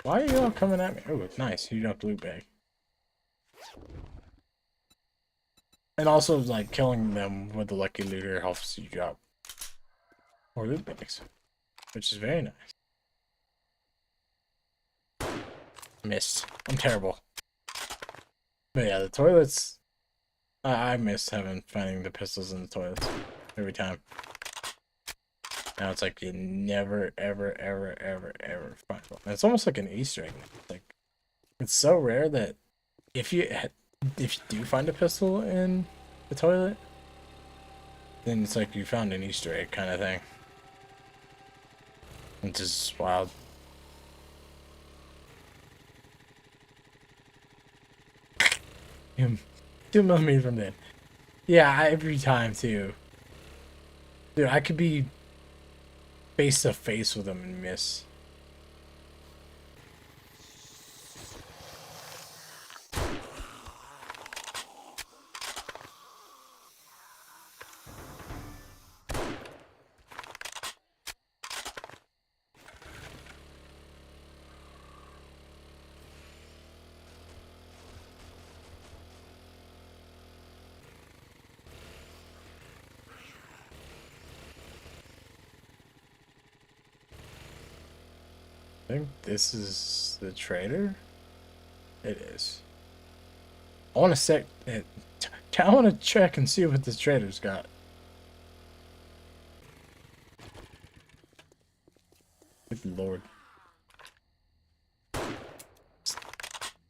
Why are you all coming at me? Oh, nice. You dropped loot bag. And also, like, killing them with the lucky looter helps you drop more loot bags, which is very nice. Missed. I'm terrible. But yeah, the toilets. I miss finding the pistols in the toilets every time. Now it's like you never, ever, ever, ever, ever find one. It's almost like an Easter egg. Like, it's so rare that if you do find a pistol in the toilet, then it's like you found an Easter egg kind of thing. It's just wild. 2mm from then. Yeah, every time too. Dude, I could be face to face with him and miss. I think this is the trader. It is. I want to I want to check and see what this trader's got. Good lord.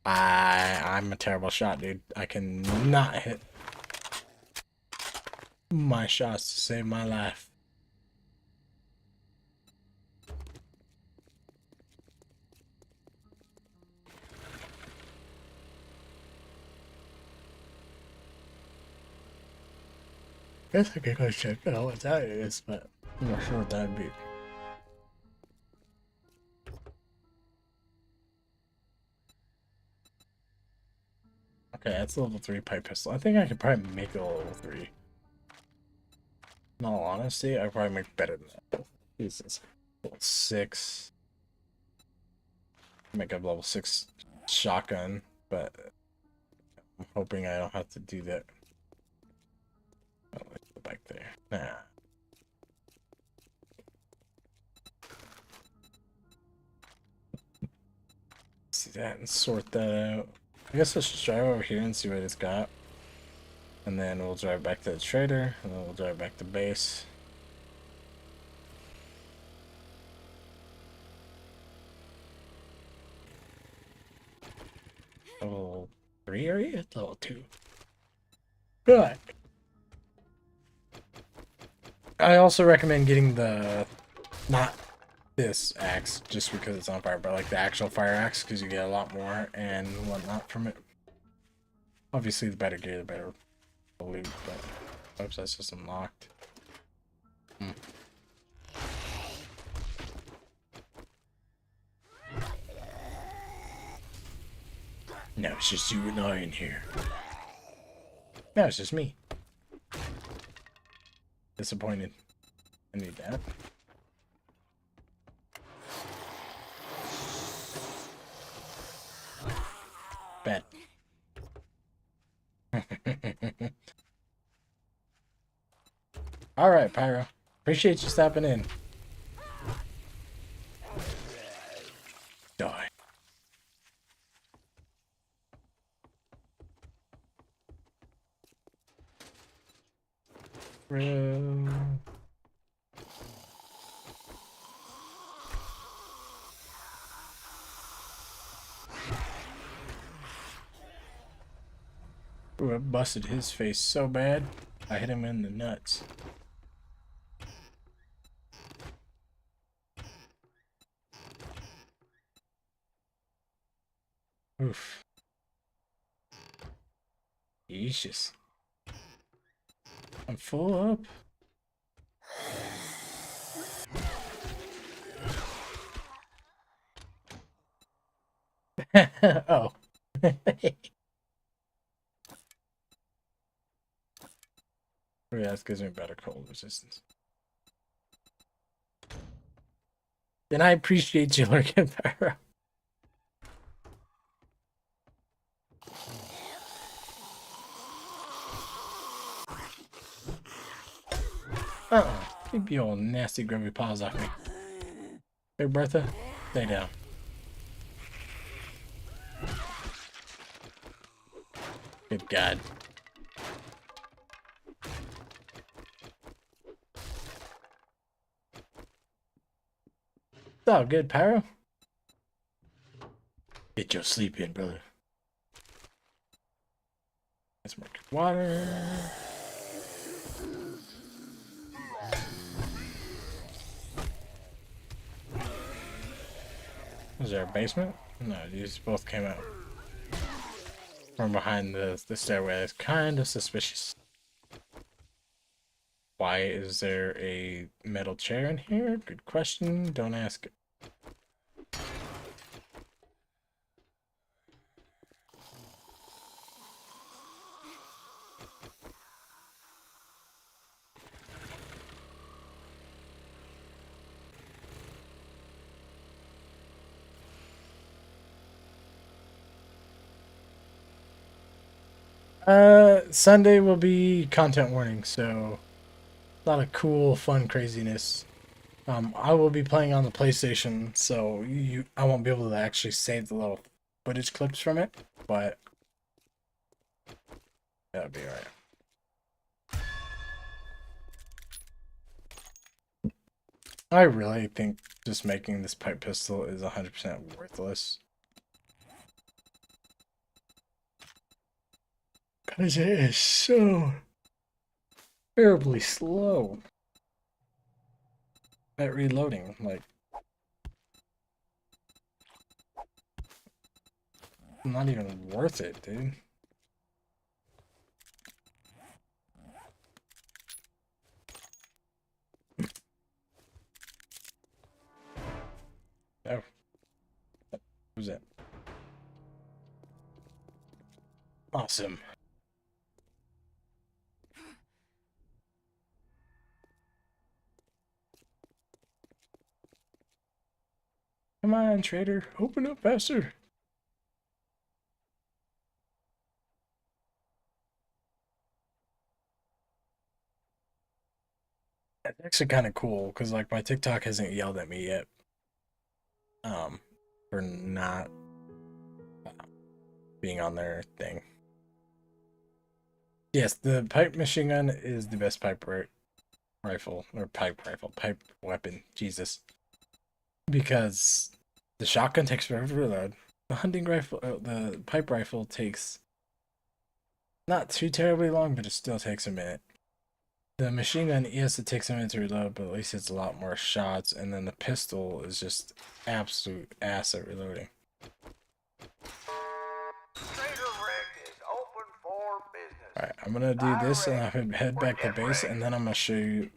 I'm a terrible shot, dude. I cannot hit my shots to save my life. guess I could go check out what that is, but I'm not sure what that'd be. Okay, that's a level 3 pipe pistol. I think I could probably make it a level 3. In all honesty, I could probably make better than that. Jesus. Level 6. Make a level 6 shotgun, but I'm hoping I don't have to do that. Oh, let's go back there. Nah. See that and sort that out. I guess let's just drive over here and see what it's got. And then we'll drive back to the trader, and then we'll drive back to base. Level 3 area? Level 2. Good. I also recommend getting the, not this axe, just because it's on fire, but like the actual fire axe, because you get a lot more and whatnot from it. Obviously, the better gear, the better loot, but oops, that's just unlocked. Now it's just you and I in here. Now it's just me. Disappointed. I need that. Bad. Alright, Pyro. Appreciate you stopping in. Die. Bro. Ooh, I busted his face so bad, I hit him in the nuts. Oof. Yeesh. I'm full up. Oh. Yeah, that gives me better cold resistance. Then I appreciate you lurking, Pyro. Keep your old nasty grubby paws off me. Big Bertha, stay down. Good God. It's all good, Pyro. Get your sleep in, brother. Let's make water. Is there a basement? No, these both came out from behind the stairway. That's kind of suspicious. Why is there a metal chair in here? Good question. Don't ask it. Sunday will be content warning, so a lot of cool, fun craziness. I will be playing on the PlayStation, so I won't be able to actually save the little footage clips from it, but that'll be alright. I really think just making this pipe pistol is 100% worthless. Because it is so terribly slow at reloading. Like, not even worth it, dude. Oh, who's that? Awesome. Come on, trader. Open up faster. That's actually kind of cool because like my TikTok hasn't yelled at me yet. For not being on their thing. Yes, the pipe machine gun is the best rifle or pipe weapon. Jesus, because the shotgun takes forever to reload. The hunting rifle, the pipe rifle takes not too terribly long, but it still takes a minute. The machine gun, yes, it takes a minute to reload, but at least it's a lot more shots. And then the pistol is just absolute ass at reloading. Alright, I'm gonna do this and I'm gonna head back to base, and then I'm gonna show you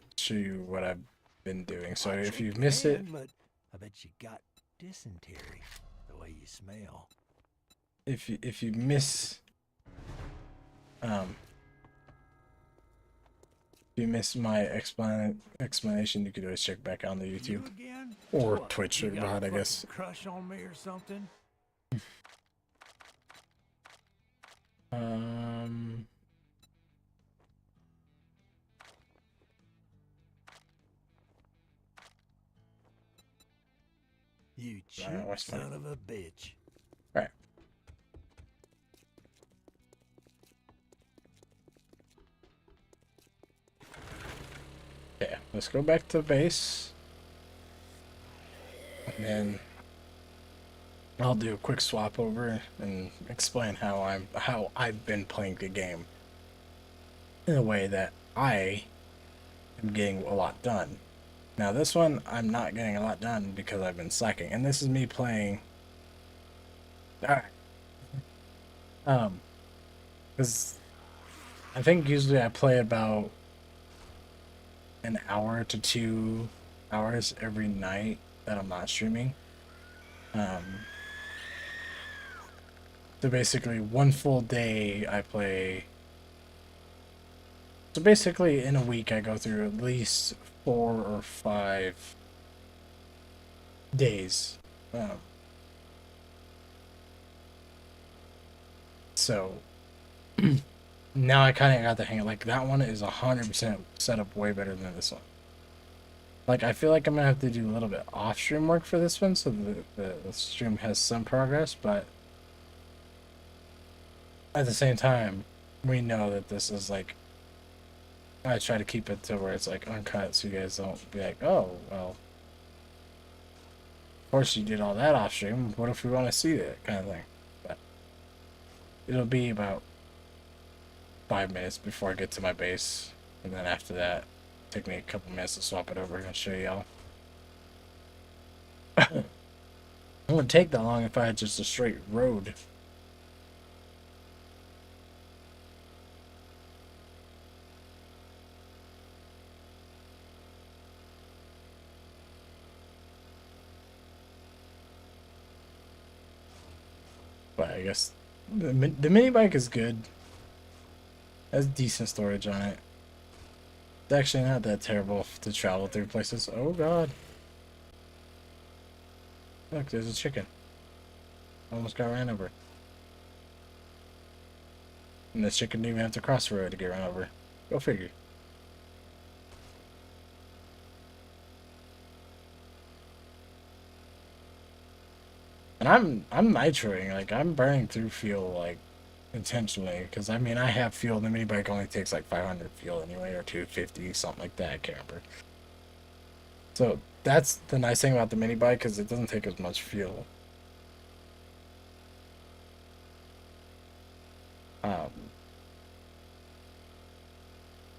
what I've been doing. So if you've missed it, I bet you got dysentery the way you smell. If you miss if you miss my explanation, you could always check back on the YouTube or what? Twitch or VOD, I guess. Crush on me or something? You cheap son of a bitch. Right. Okay, let's go back to base. And then I'll do a quick swap over and explain how I've been playing the game in a way that I am getting a lot done. Now this one, I'm not getting a lot done because I've been slacking, and this is me playing. Alright. Because I think usually I play about an hour to 2 hours every night that I'm not streaming. So basically, one full day I play. So basically, in a week, I go through at least 4 or 5 days. So now I kind of got the hang of, like, that one is 100% set up way better than this one. Like, I feel like I'm gonna have to do a little bit off stream work for this one, so the stream has some progress, but at the same time, we know that this is like, I try to keep it to where it's like uncut, so you guys don't be like, oh, well, of course you did all that off stream. What if we want to see that kind of thing? But it'll be about 5 minutes before I get to my base, and then after that, take me a couple minutes to swap it over and show y'all. It wouldn't take that long if I had just a straight road. But I guess the mini bike is good. Has decent storage on it. It's actually not that terrible to travel through places. Oh god. Look, there's a chicken. Almost got ran over. And this chicken didn't even have to cross the road to get run over. Go figure. And I'm nitroing, like I'm burning through fuel like intentionally, because I mean I have fuel. The mini bike only takes like 500 fuel anyway, or 250, something like that. I can't remember. So that's the nice thing about the mini bike, because it doesn't take as much fuel.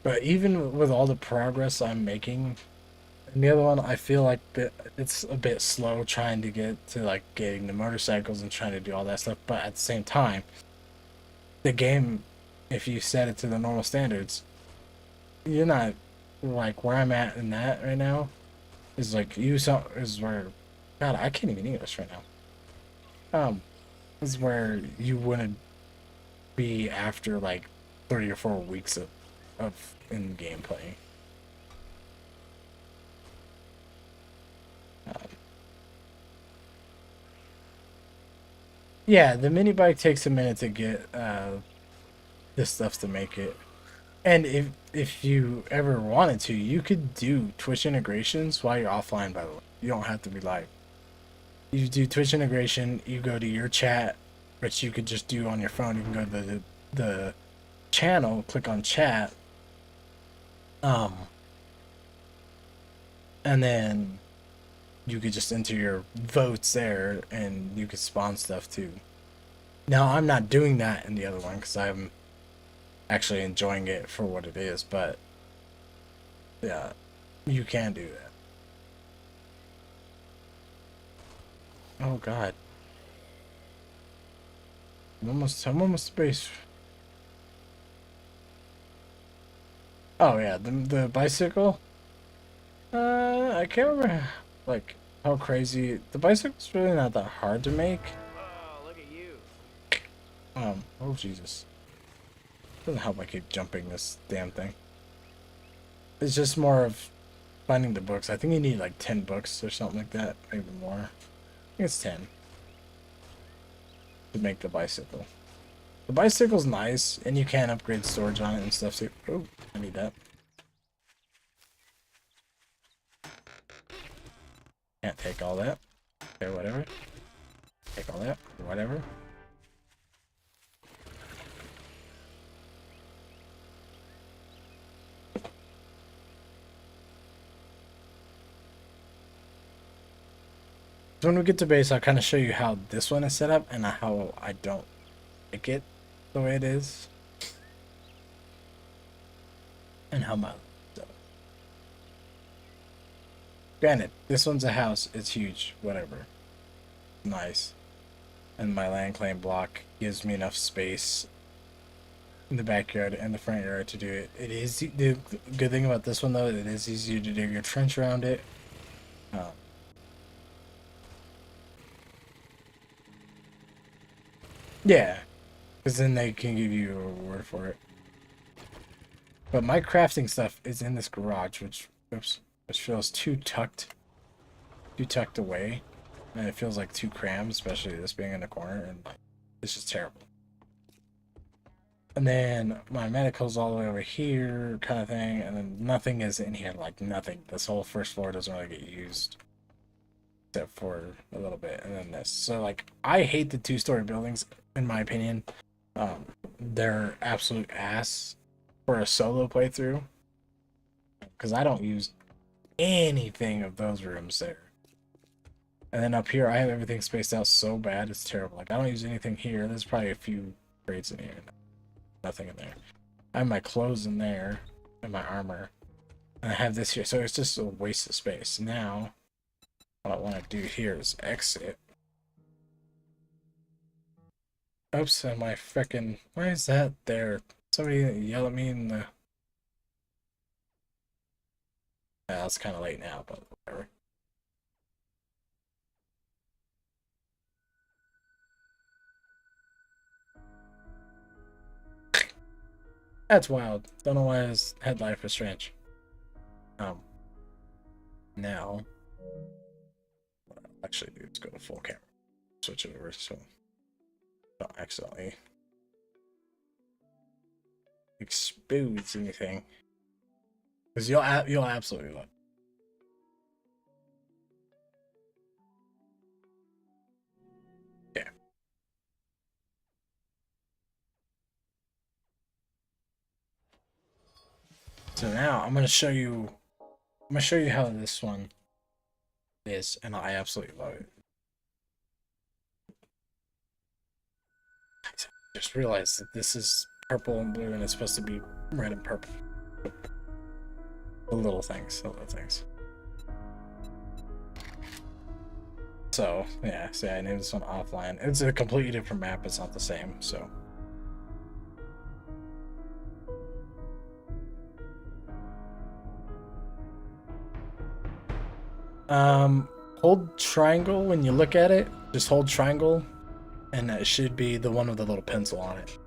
But even with all the progress I'm making, and the other one, I feel like it's a bit slow trying to get to like getting the motorcycles and trying to do all that stuff. But at the same time, the game, if you set it to the normal standards, you're not like where I'm at in that right now. Is like is where God, I can't even English right now. This is where you wouldn't be after like 3 or 4 weeks of in-game playing. Um, yeah, the mini bike takes a minute to get this stuff to make it. And if you ever wanted to, you could do Twitch integrations while you're offline, by the way. You don't have to be live. You do Twitch integration, you go to your chat, which you could just do on your phone. You can go to the channel, click on chat, um, and then you could just enter your votes there, and you could spawn stuff too. Now, I'm not doing that in the other one because I'm actually enjoying it for what it is, but yeah, you can do that. Oh God. I'm almost space. Oh yeah, the bicycle. I can't remember like how crazy the bicycle's really not that hard to make. Oh, look at you. Oh Jesus. Doesn't help I keep jumping this damn thing. It's just more of finding the books. I think you need like 10 books or something like that, maybe more. I think it's 10 to make the bicycle. The bicycle's nice, and you can upgrade storage on it and stuff too. Oh, I need that. Can't take all that. Okay, whatever. Take all that. Whatever. So when we get to base, I'll kind of show you how this one is set up and how I don't like it the way it is. And how my... So. Granted, this one's a house. It's huge. Whatever. Nice. And my land claim block gives me enough space in the backyard and the front yard to do it. It is the good thing about this one though. It is easier to dig your trench around it. Yeah, because then they can give you a reward for it. But my crafting stuff is in this garage, which feels too tucked away, and it feels like too crammed, especially this being in the corner, and like, it's just terrible. And then my medical's all the way over here, kind of thing, and then nothing is in here, like nothing. This whole first floor doesn't really get used, except for a little bit, and then this. So like, I hate the two-story buildings, in my opinion. They're absolute ass for a solo playthrough, because I don't use anything of those rooms there. And then up here, I have everything spaced out so bad, it's terrible. Like, I don't use anything here. There's probably a few crates in here. Nothing in there. I have my clothes in there, and my armor. And I have this here, so it's just a waste of space. Now, what I want to do here is exit. Oops, and my frickin'... Why is that there? Somebody yell at me in the... Yeah, it's kind of late now, but whatever. That's wild. Don't know why his head life is strange. Now, what I'll actually do is go to full camera. Switch it over so don't accidentally expose anything. Because you'll absolutely love it. Yeah. So now I'm gonna show you how this one is, and I absolutely love it. I just realized that this is purple and blue and it's supposed to be red and purple. The little things. So, yeah, see, I named this one offline. It's a completely different map, it's not the same, so. Hold triangle when you look at it. Just hold triangle, and it should be the one with the little pencil on it.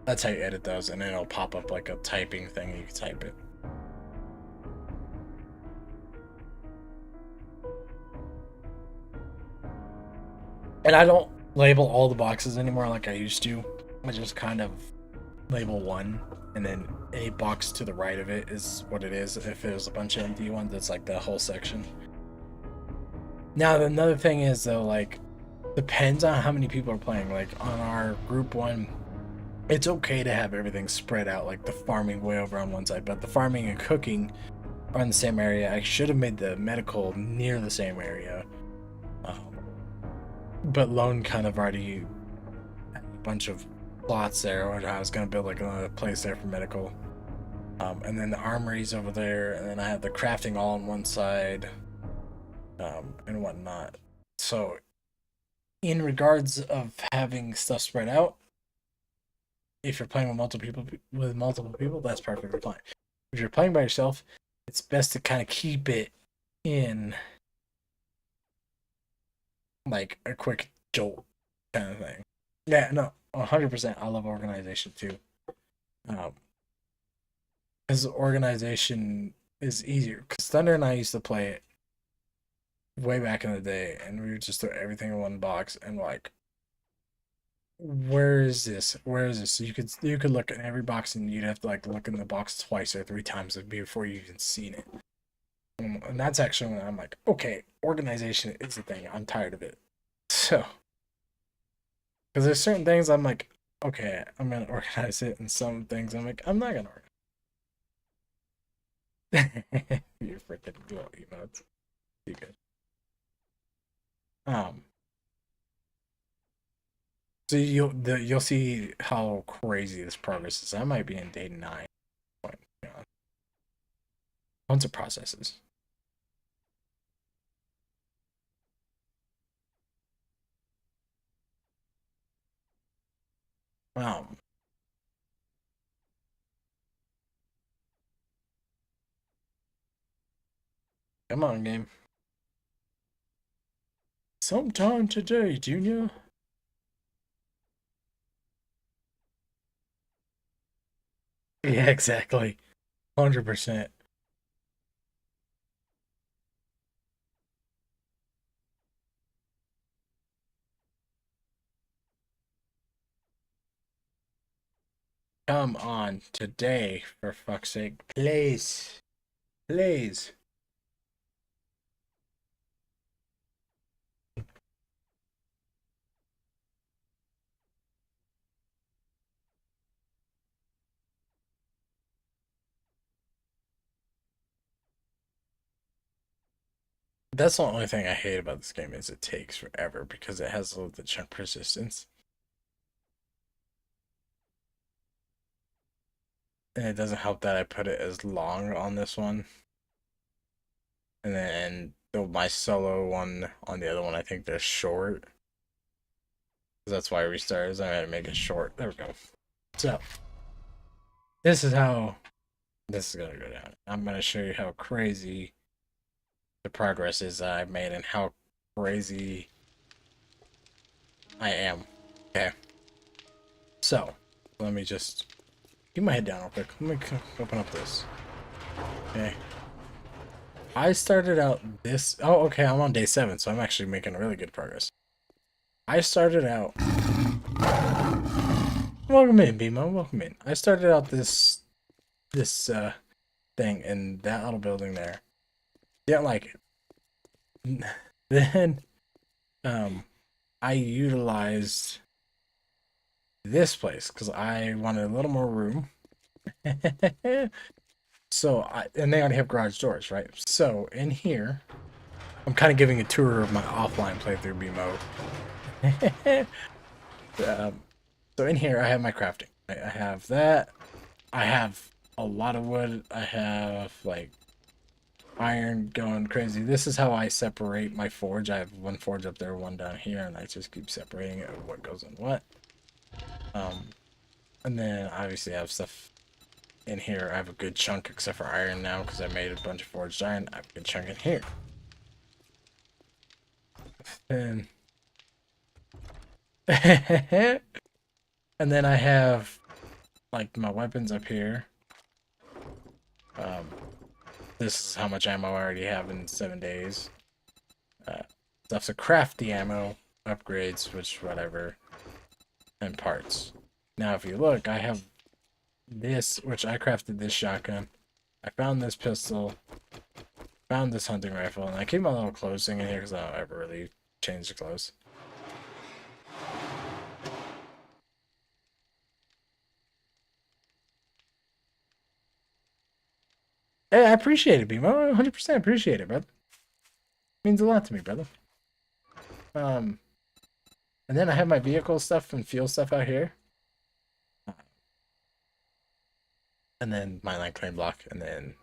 That's how you edit those, and then it'll pop up like a typing thing, and you can type it. And I don't label all the boxes anymore like I used to. I just kind of label one, and then any box to the right of it is what it is. If there's a bunch of empty ones, it's like the whole section. Now, another thing is, though, like, depends on how many people are playing. Like, on our group one, it's okay to have everything spread out, like the farming way over on one side, but the farming and cooking are in the same area. I should have made the medical near the same area. But Lone kind of already had a bunch of plots there, or I was going to build like another place there for medical. And then the armory's over there, and then I have the crafting all on one side, and whatnot. So, in regards of having stuff spread out, if you're playing with multiple people, that's perfectly fine. If you're playing by yourself, it's best to kind of keep it in like a quick jolt kind of thing. Yeah, no, 100%. I love organization too. Because organization is easier. Because Thunder and I used to play it way back in the day, and we would just throw everything in one box and like, where is this? Where is this? So you could look in every box, and you'd have to like look in the box twice or three times before you even seen it. And that's actually when I'm like, okay, organization is the thing. I'm tired of it. So, because there's certain things I'm like, okay, I'm gonna organize it, and some things I'm like, I'm not gonna organize. You're freaking dual emotes. You good? So you'll see how crazy this progress is. I might be in day 9. But, you know, tons of processes. Um, Come on, game. Sometime today, Junior. Yeah, exactly. 100%. Come on today, for fuck's sake. Please. Please. That's the only thing I hate about this game is it takes forever because it has the chunk persistence. And it doesn't help that I put it as long on this one. And then my solo one on the other one, I think they're short. That's why I restarted. I had to make it short. There we go. So, this is how this is going to go down. I'm going to show you how crazy the progress is that I've made and how crazy I am. Okay. So, let me just keep my head down real quick. Let me open up this. Okay. I started out this. Oh, okay. I'm on day 7, so I'm actually making really good progress. I started out. Welcome in, BMO. Welcome in. I started out this thing in that little building there. Didn't like it. Then, I utilized this place because I wanted a little more room. So and they already have garage doors, right? So in here, I'm kind of giving a tour of my offline playthrough B mode. So in here, I have my crafting. I have that. I have a lot of wood. I have like iron going crazy. This is how I separate my forge. I have one forge up there, one down here, and I just keep separating it what goes in what. And then obviously I have stuff in here. I have a good chunk, except for iron now, because I made a bunch of forged iron. I have a good chunk in here. And and then I have like my weapons up here. This is how much ammo I already have in 7 days. Stuff to craft the ammo, upgrades, which whatever, and parts. Now, if you look, I have this, which I crafted this shotgun. I found this pistol, found this hunting rifle, and I keep my little clothes thing in here because I don't ever really change the clothes. Hey, I appreciate it, Bimo. 100% appreciate it, brother. Means a lot to me, brother. And then I have my vehicle stuff and fuel stuff out here. And then my line claim block, and then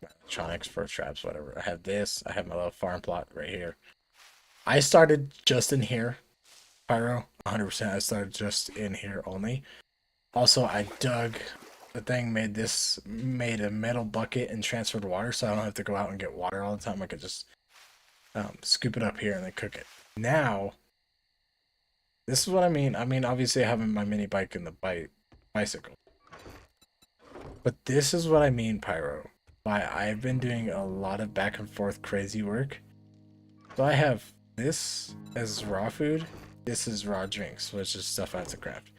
my electronics for traps, whatever. I have this. I have my little farm plot right here. I started just in here, Pyro. 100%. I started just in here only. Also, I dug the thing, made a metal bucket and transferred water, so I don't have to go out and get water all the time. I could just scoop it up here and then cook it. Now, this is what I mean. I mean, obviously, having my mini bike and the bicycle. But this is what I mean, Pyro. By I've been doing a lot of back and forth crazy work. So I have this as raw food. This is raw drinks, which is stuff I have to craft.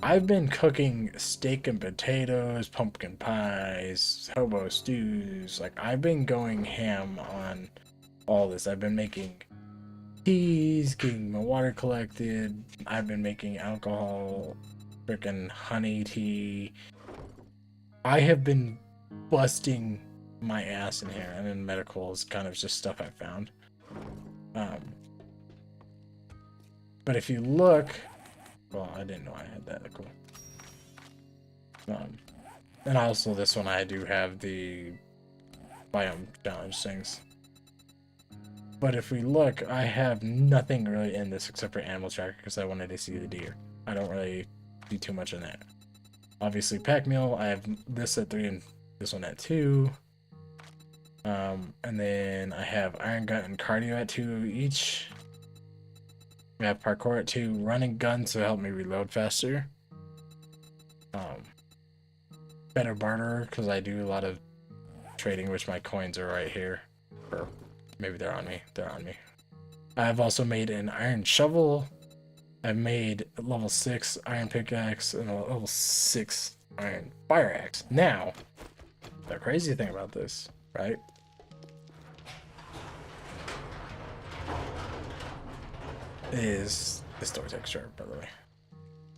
I've been cooking steak and potatoes, pumpkin pies, hobo stews. Like, I've been going ham on all this. I've been making teas, getting my water collected. I've been making alcohol, freaking honey tea. I have been busting my ass in here, and then medical is kind of just stuff I found. But if you look, well, I didn't know I had that. Cool. And also this one, I do have the biome challenge things. But if we look, I have nothing really in this except for animal tracker because I wanted to see the deer. I don't really do too much in that. Obviously, pack meal. I have this at 3 and this one at 2. And then I have iron gut and cardio at 2 each. We have parkour at 2, running guns to help me reload faster. Better barter because I do a lot of trading, which my coins are right here. Or maybe they're on me. They're on me. I've also made an iron shovel. I've made a level 6 iron pickaxe and a level 6 iron fire axe. Now, the crazy thing about this, right? Is this door texture, by the way.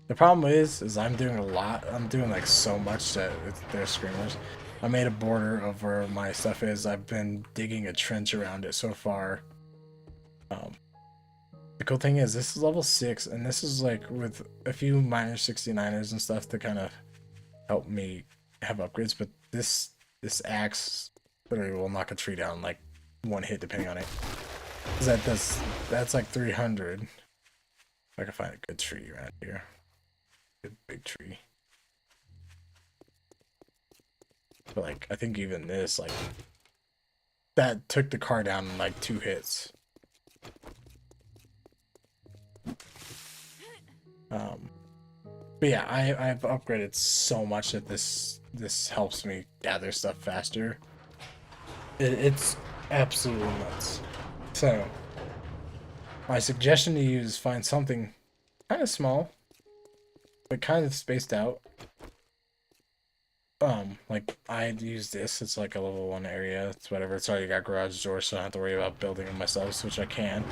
The problem is I'm doing a lot. I'm doing like so much that they're screamers. I made a border of where my stuff is. I've been digging a trench around it so far. The cool thing is this is level 6, and this is like with a few minor 69ers and stuff to kind of help me have upgrades. But this axe literally will knock a tree down like one hit depending on it. That's like 300. If I can find a good tree around here. Good big tree. But like I think even this, like, that took the car down in like 2 hits. But yeah, I've upgraded so much that this helps me gather stuff faster. It's absolutely nuts. So my suggestion to you is find something kind of small, but kind of spaced out. Like I use this. It's like a level 1 area. It's whatever. It's already got garage doors, so I don't have to worry about building them myself, which I can.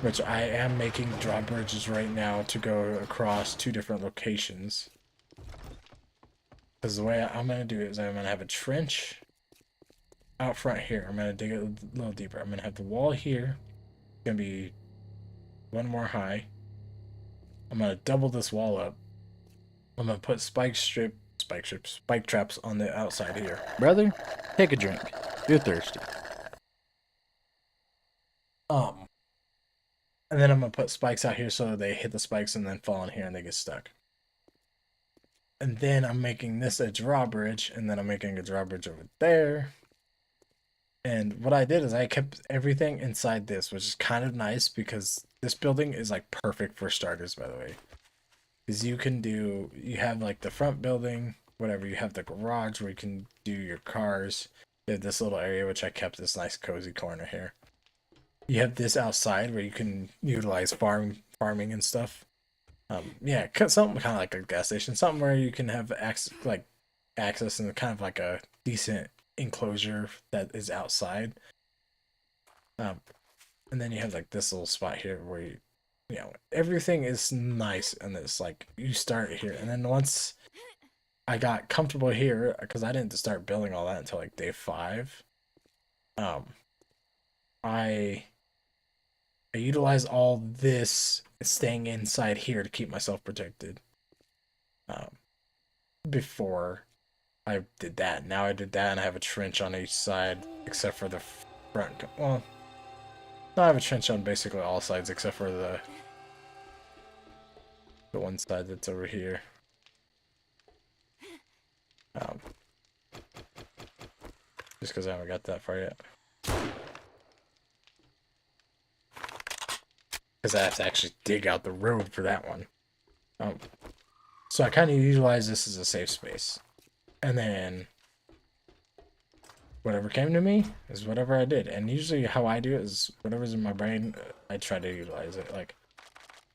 Which I am making drawbridges right now to go across 2 different locations. Because the way I'm gonna do it is I'm gonna have a trench out front here. I'm gonna dig it a little deeper. I'm gonna have the wall here. It's gonna be 1 more high. I'm gonna double this wall up. I'm gonna put spike traps on the outside here. Brother, take a drink. You're thirsty. And then I'm gonna put spikes out here so they hit the spikes and then fall in here and they get stuck. And then I'm making this a drawbridge, and then I'm making a drawbridge over there. And what I did is I kept everything inside this, which is kind of nice because this building is like perfect for starters, by the way. Because you have like the front building, whatever, you have the garage where you can do your cars. You have this little area, which I kept this nice cozy corner here. You have this outside where you can utilize farming and stuff. Yeah, something kind of like a gas station, something where you can have access and kind of like a decent enclosure that is outside. And then you have like this little spot here where you know, everything is nice, and it's like you start here, and then once I got comfortable here, because I didn't start building all that until like day 5. I utilize all this staying inside here to keep myself protected. Before I did that. Now I did that, and I have a trench on each side, except for the front. Well, no, I have a trench on basically all sides, except for the one side that's over here. Just because I haven't got that far yet. Because I have to actually dig out the road for that one. So I kind of utilize this as a safe space. And then whatever came to me is whatever I did. And usually how I do it is whatever's in my brain, I try to utilize it. Like,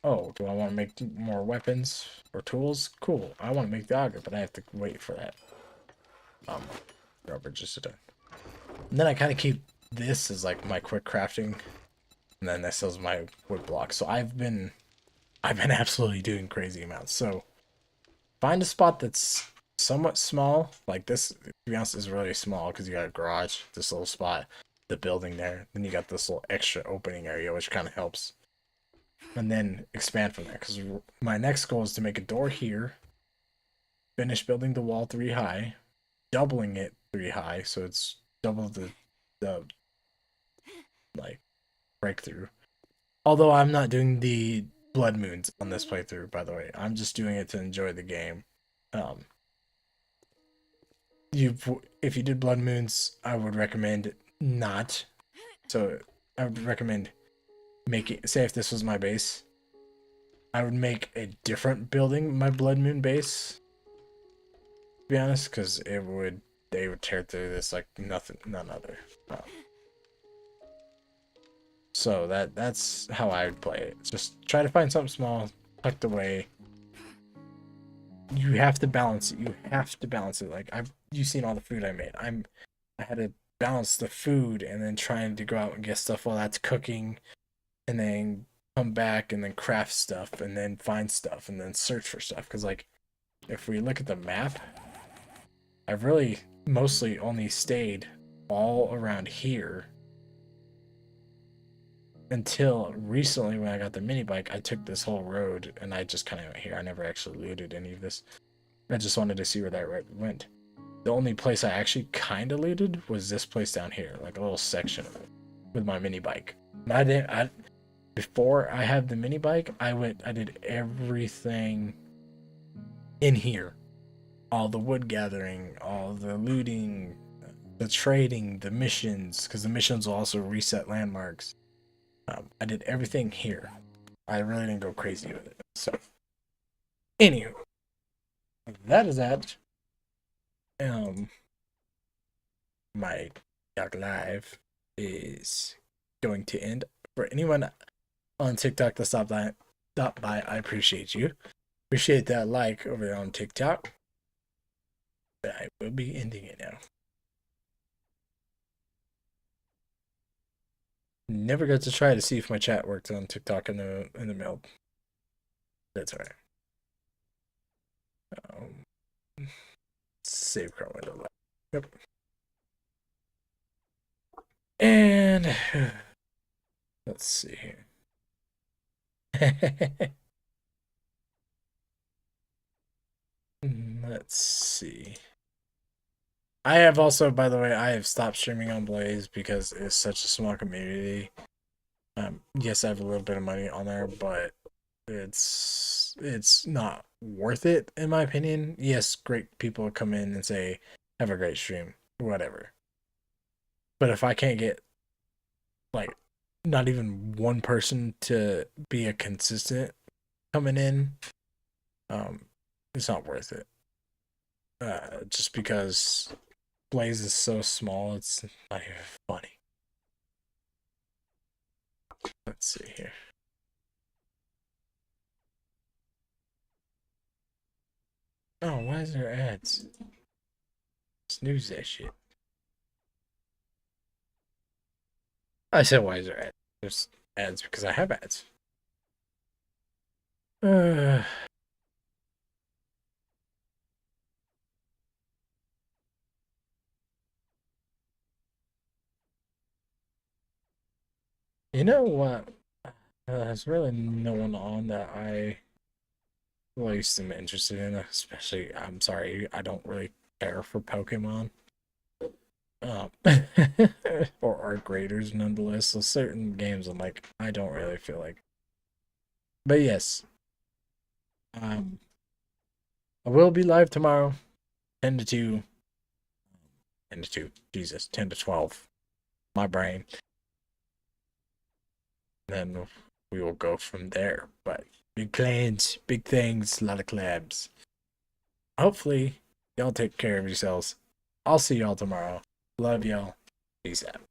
oh, do I want to make more weapons or tools? Cool. I want to make the auger, but I have to wait for that. Rubber just done. And then I kind of keep this as like my quick crafting. And then this is my wood block. So I've been absolutely doing crazy amounts. So find a spot that's somewhat small. Like this, to be honest, is really small because you got a garage, this little spot, the building there. Then you got this little extra opening area, which kind of helps. And then expand from there. Because my next goal is to make a door here. Finish building the wall 3 high. Doubling it 3 high. So it's double the like breakthrough. Although I'm not doing the blood moons on this playthrough, by the way. I'm just doing it to enjoy the game. If you did blood moons, I would recommend not. So I would recommend making, say if this was my base, I would make a different building my blood moon base, to be honest, because they would tear through this like none other. So that's how I would play it. Just try to find something small, tucked away. You have to balance it. You have to balance it. Like you've seen all the food I made. I had to balance the food and then trying to go out and get stuff while that's cooking, and then come back and then craft stuff and then find stuff and then search for stuff. Because like if we look at the map, I've really mostly only stayed all around here until recently when I got the mini bike. I took this whole road and I just kind of went here. I never actually looted any of this. I just wanted to see where that road went. The only place I actually kind of looted was this place down here, like a little section of it with my mini bike. And before I had the mini bike, I did everything in here. All the wood gathering, all the looting, the trading, the missions, because the missions will also reset landmarks. I did everything here. I really didn't go crazy with it. So, anywho, that is that. My TikTok live is going to end. For anyone on TikTok that stopped by, I appreciate you. Appreciate that like over there on TikTok. But I will be ending it now. Never got to try to see if my chat worked on TikTok in the mail. That's alright. Save Chrome window. Yep. And let's see here. Let's see. I have also, by the way, I have stopped streaming on Blaze because it's such a small community. Yes, I have a little bit of money on there, but it's not worth it in my opinion. Yes, great people come in and say have a great stream, whatever. But if I can't get like not even one person to be a consistent coming in, it's not worth it. Just because Blaze is so small, it's not even funny. Let's see here. Oh, why is there ads? Snooze that shit. I said, why is there ads? There's ads because I have ads. You know what? There's really no one on that I least am interested in, especially, I'm sorry, I don't really care for Pokemon. Um, or art graders nonetheless. So certain games I'm like, I don't really feel like. But yes, I will be live tomorrow, 10 to 2. 10 to 2. Jesus, 10 to 12. My brain. Then we will go from there. But big plans, big things, a lot of collabs. Hopefully, y'all take care of yourselves. I'll see y'all tomorrow. Love y'all. Peace out.